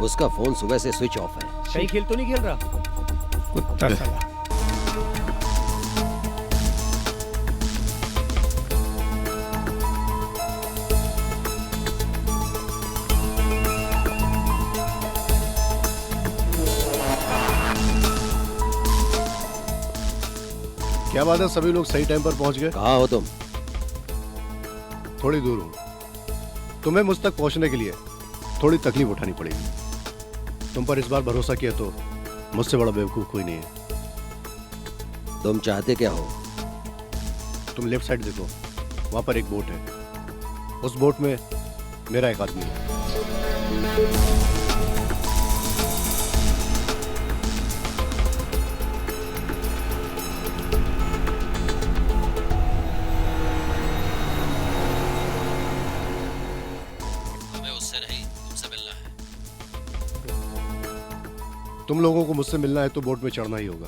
उसका फोन सुबह से स्विच ऑफ है। कहीं खेल तो नहीं खेल रहा? कुत्ता साला। क्या बात है, सभी लोग सही टाइम पर पहुंच गए? कहाँ हो तुम? थोड़ी दूर हूँ। तुम्हें मुझ तक पहुंचने के लिए थोड़ी तकलीफ उठानी पड़ेगी। तुम पर इस बार भरोसा किया तो मुझसे बड़ा बेवकूफ कोई नहीं है। तुम चाहते क्या हो? तुम लेफ्ट साइड देखो, वहां पर एक बोट है। उस बोट में मेरा एक आदमी है। तुम लोगों को मुझसे मिलना है तो बोट में चढ़ना ही होगा।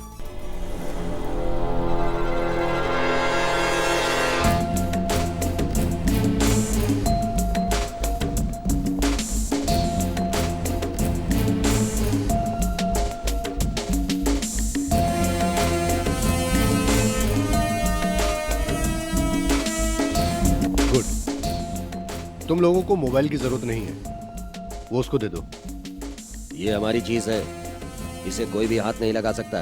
गुड। तुम लोगों को मोबाइल की जरूरत नहीं है, वो उसको दे दो। ये हमारी चीज है, इसे कोई भी हाथ नहीं लगा सकता।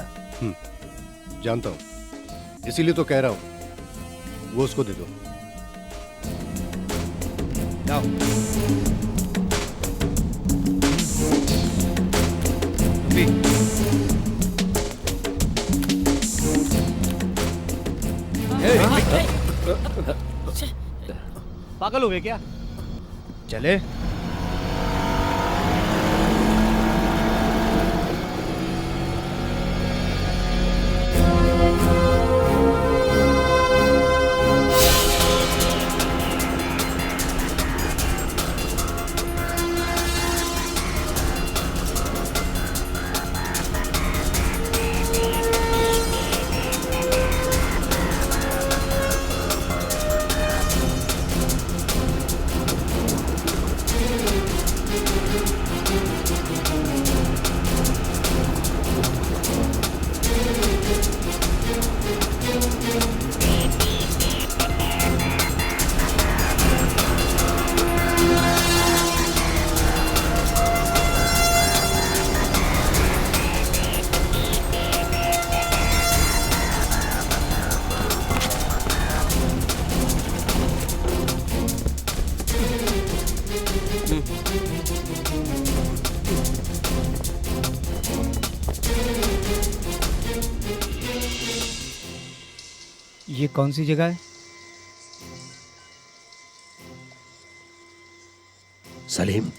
जानता हूं, इसीलिए तो कह रहा हूं, वो उसको दे दो। जाओ। पागल हो गए क्या? चले। ये कौन सी जगह है? सलीम,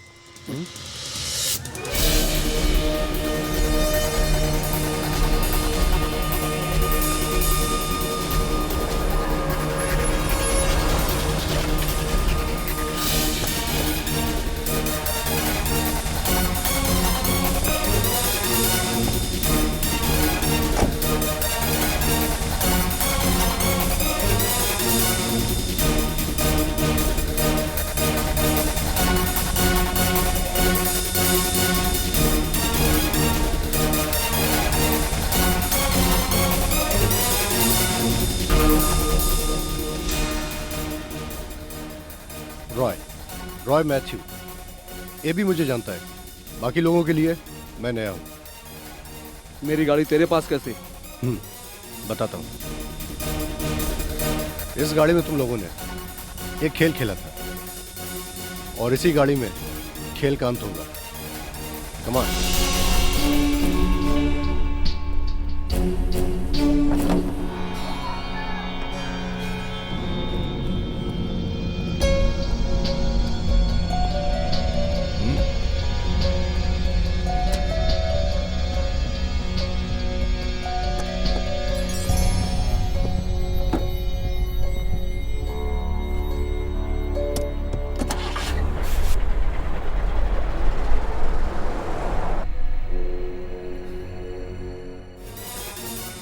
रॉय मैथ्यू, ये भी मुझे जानता है। बाकी लोगों के लिए मैं नया हूं। मेरी गाड़ी तेरे पास कैसे? बताता हूं। इस गाड़ी में तुम लोगों ने एक खेल खेला था और इसी गाड़ी में खेल का अंत होगा। Come on.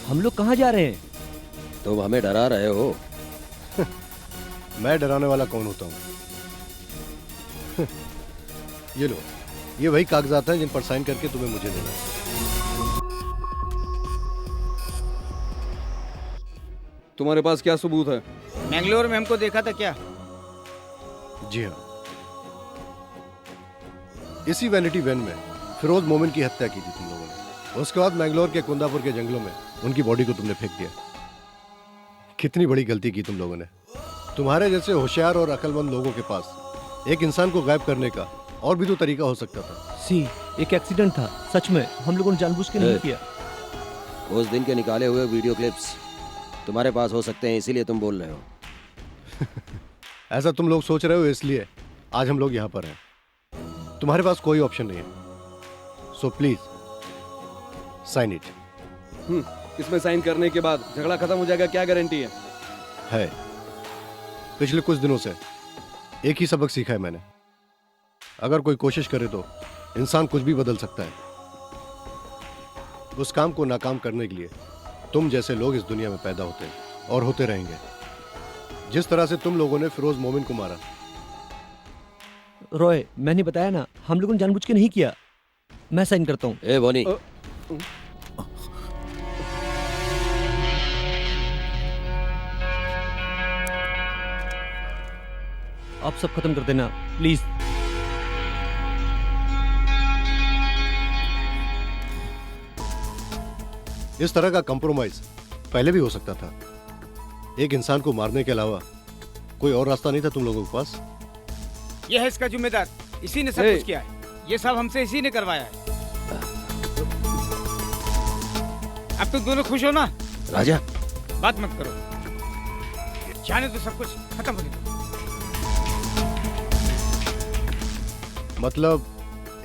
हम लोग कहाँ जा रहे हैं? तुम हमें डरा रहे हो। मैं डराने वाला कौन होता हूं? ये लो, ये वही कागजात हैं जिन पर साइन करके तुम्हें मुझे देना है। तुम्हारे पास क्या सबूत है? मैंगलोर में हमको देखा था क्या? जी हाँ, इसी वैनिटी वैन में फिरोज मोमिन की हत्या की थी तुम लोगों ने। उसके बाद मैंगलोर के कुंदापुर के जंगलों में उनकी बॉडी को तुमने फेंक दिया। कितनी बड़ी गलती की तुम लोगों ने। तुम्हारे जैसे होशियार और अक्लमंद लोगों के पास एक इंसान को गायब करने का और भी तो तरीका हो सकता था। एक एक्सीडेंट था, सच में हम लोगों ने जानबूझ के नहीं किया। उस दिन के निकाले हुए वीडियो क्लिप्स तुम्हारे पास हो सकते हैं, इसीलिए तुम बोल रहे हो। ऐसा तुम लोग सोच रहे हो, इसलिए आज हम लोग यहाँ पर हैं। तुम्हारे पास कोई ऑप्शन नहीं है, सो प्लीज साइन इट। इसमें साइन करने के बाद झगड़ा खत्म हो जाएगा, क्या गारंटी है? पिछले कुछ दिनों से एक ही सबक सीखा है मैंने। अगर कोई कोशिश करे तो इंसान कुछ भी बदल सकता है। उस काम को नाकाम करने के लिए तुम जैसे लोग इस दुनिया में पैदा होते हैं और होते रहेंगे। जिस तरह से तुम लोगों ने फिरोज मोमिन को मारा। रॉय, मैंने बताया ना, हम लोगों ने जानबूझ के नहीं किया। मैं साइन करता हूँ। ए बोनी, आप सब खत्म कर देना प्लीज। इस तरह का कंप्रोमाइज पहले भी हो सकता था। एक इंसान को मारने के अलावा कोई और रास्ता नहीं था तुम लोगों के पास। ये है इसका जिम्मेदार, इसी ने सब कुछ किया है। ये सब हमसे इसी ने करवाया है। अब तुम दोनों खुश हो ना? राजा, बात मत करो, जाने तो सब कुछ खत्म हो गया। मतलब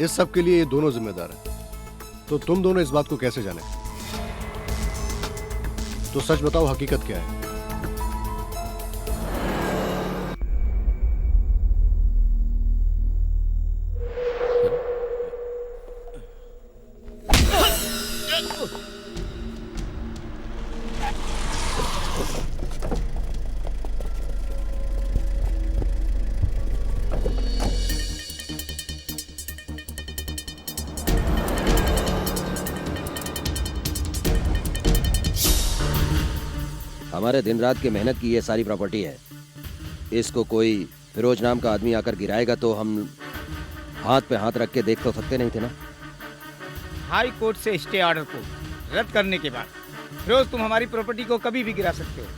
इस सब के लिए ये दोनों जिम्मेदार हैं। तो तुम दोनों इस बात को कैसे जाने? तो सच बताओ, हकीकत क्या है? हमारे दिन रात की मेहनत की ये सारी प्रॉपर्टी है। इसको कोई फिरोज नाम का आदमी आकर गिराएगा तो हम हाथ पे हाथ रख के देख तो सकते नहीं थे ना। हाई कोर्ट से स्टे ऑर्डर को रद्द करने के बाद फिरोज तुम हमारी प्रॉपर्टी को कभी भी गिरा सकते हो,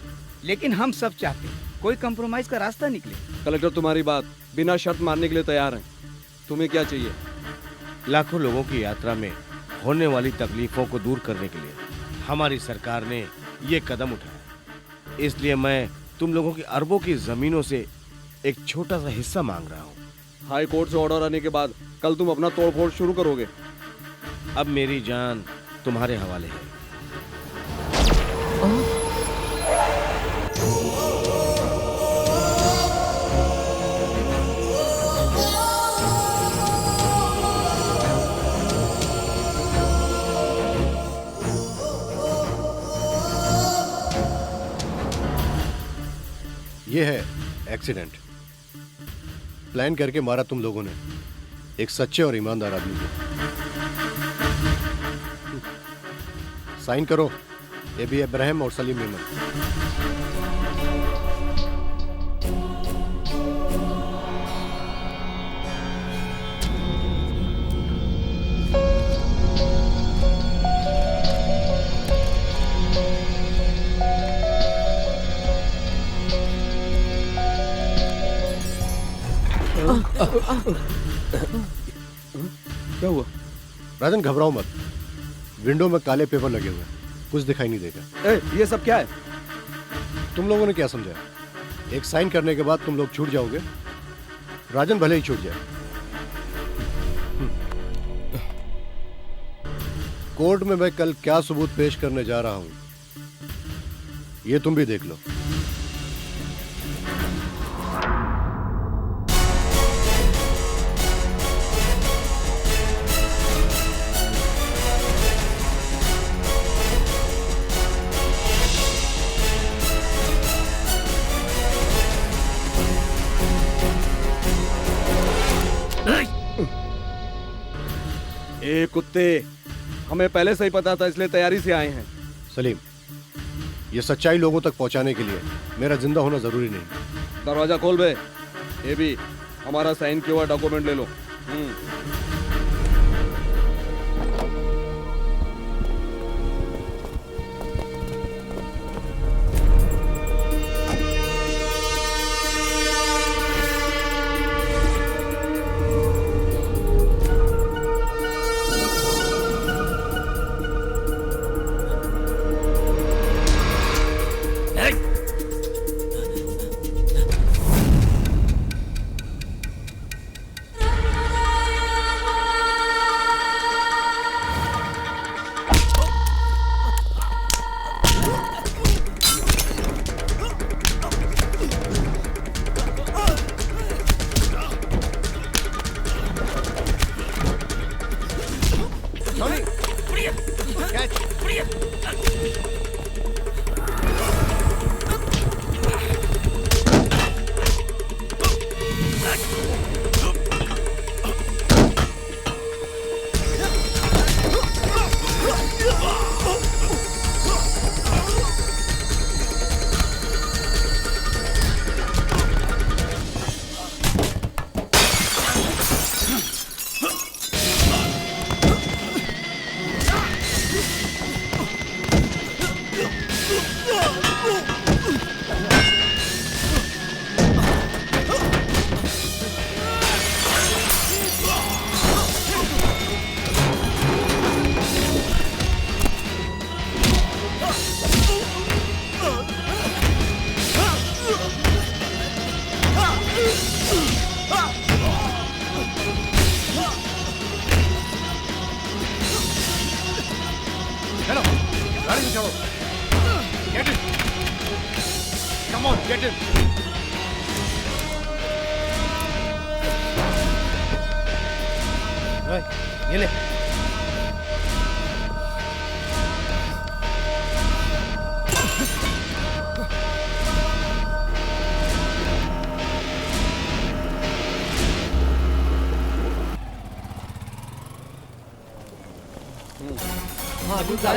लेकिन हम सब चाहते हैं कोई कंप्रोमाइज का रास्ता निकले। कलेक्टर तुम्हारी बात बिना शर्त मानने के लिए तैयार हैं। तुम्हें क्या चाहिए? लाखों लोगों की यात्रा में होने वाली तकलीफों को दूर करने के लिए हमारी सरकार ने ये कदम उठाया। इसलिए मैं तुम लोगों की अरबों की जमीनों से एक छोटा सा हिस्सा मांग रहा हूँ। हाई कोर्ट से ऑर्डर आने के बाद कल तुम अपना तोड़फोड़ शुरू करोगे। अब मेरी जान तुम्हारे हवाले है। ये है एक्सीडेंट। प्लान करके मारा तुम लोगों ने एक सच्चे और ईमानदार आदमी को। साइन करो, एबी इब्राहिम और सलीम मेमन। क्या हुआ? राजन घबराओ मत, विंडो में काले पेपर लगे हुए हैं, कुछ दिखाई नहीं देगा। ये सब क्या है? तुम लोगों ने क्या समझा? एक साइन करने के बाद तुम लोग छूट जाओगे, राजन भले ही छूट जाए। कोर्ट में मैं कल क्या सबूत पेश करने जा रहा हूं, ये तुम भी देख लो। ए कुत्ते, हमें पहले से ही पता था, इसलिए तैयारी से आए हैं। सलीम, ये सच्चाई लोगों तक पहुंचाने के लिए मेरा जिंदा होना जरूरी नहीं। दरवाजा खोल बे। ये भी हमारा साइन किया हुआ डॉक्यूमेंट ले लो। ये ले।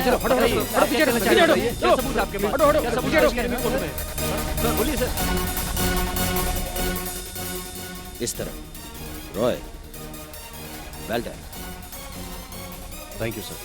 चलो फटो पीछे हटो, क्या सबूत आपके पास? हटो क्या सबूत है? बोलिए सर। इस तरह। Roy, well done. Thank you sir.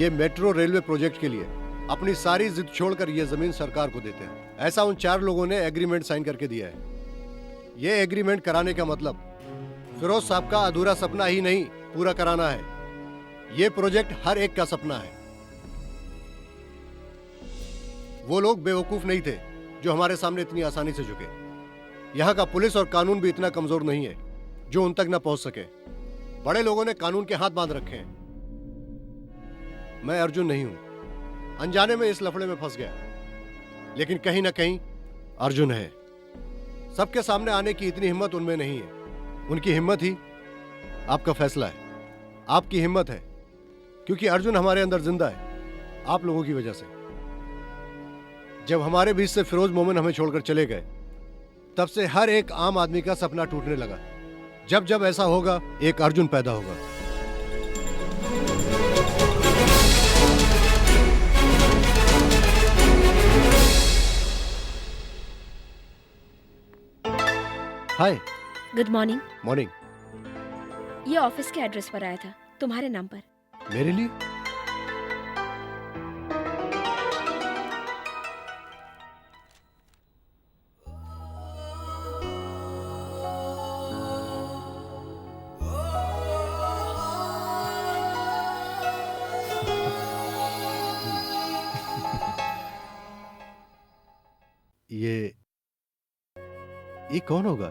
ये मेट्रो रेलवे प्रोजेक्ट के लिए अपनी सारी जिद छोड़कर ये जमीन सरकार को देते हैं। ऐसा उन 4 लोगों ने एग्रीमेंट साइन करके दिया है। ये एग्रीमेंट कराने का मतलब फिरोज साहब का अधूरा सपना ही नहीं पूरा कराना है। ये प्रोजेक्ट हर एक का सपना है। वो लोग बेवकूफ नहीं थे जो हमारे सामने इतनी आसानी से झुके। यहाँ का पुलिस और कानून भी इतना कमजोर नहीं है जो उन तक न पहुंच सके। बड़े लोगों ने कानून के हाथ बांध रखे हैं। मैं अर्जुन नहीं हूं, अनजाने में इस लफड़े में फंस गया, लेकिन कहीं ना कहीं अर्जुन है। सबके सामने आने की इतनी हिम्मत उनमें नहीं है। उनकी हिम्मत ही आपका फैसला है, आपकी हिम्मत है, क्योंकि अर्जुन हमारे अंदर जिंदा है आप लोगों की वजह से। जब हमारे बीच से फिरोज मोमिन हमें छोड़कर चले गए, तब से हर एक आम आदमी का सपना टूटने लगा। जब जब ऐसा होगा, एक अर्जुन पैदा होगा। हाय। Good morning. मॉर्निंग। ये ऑफिस के एड्रेस पर आया था, तुम्हारे नाम पर। मेरे लिए? ये कौन होगा?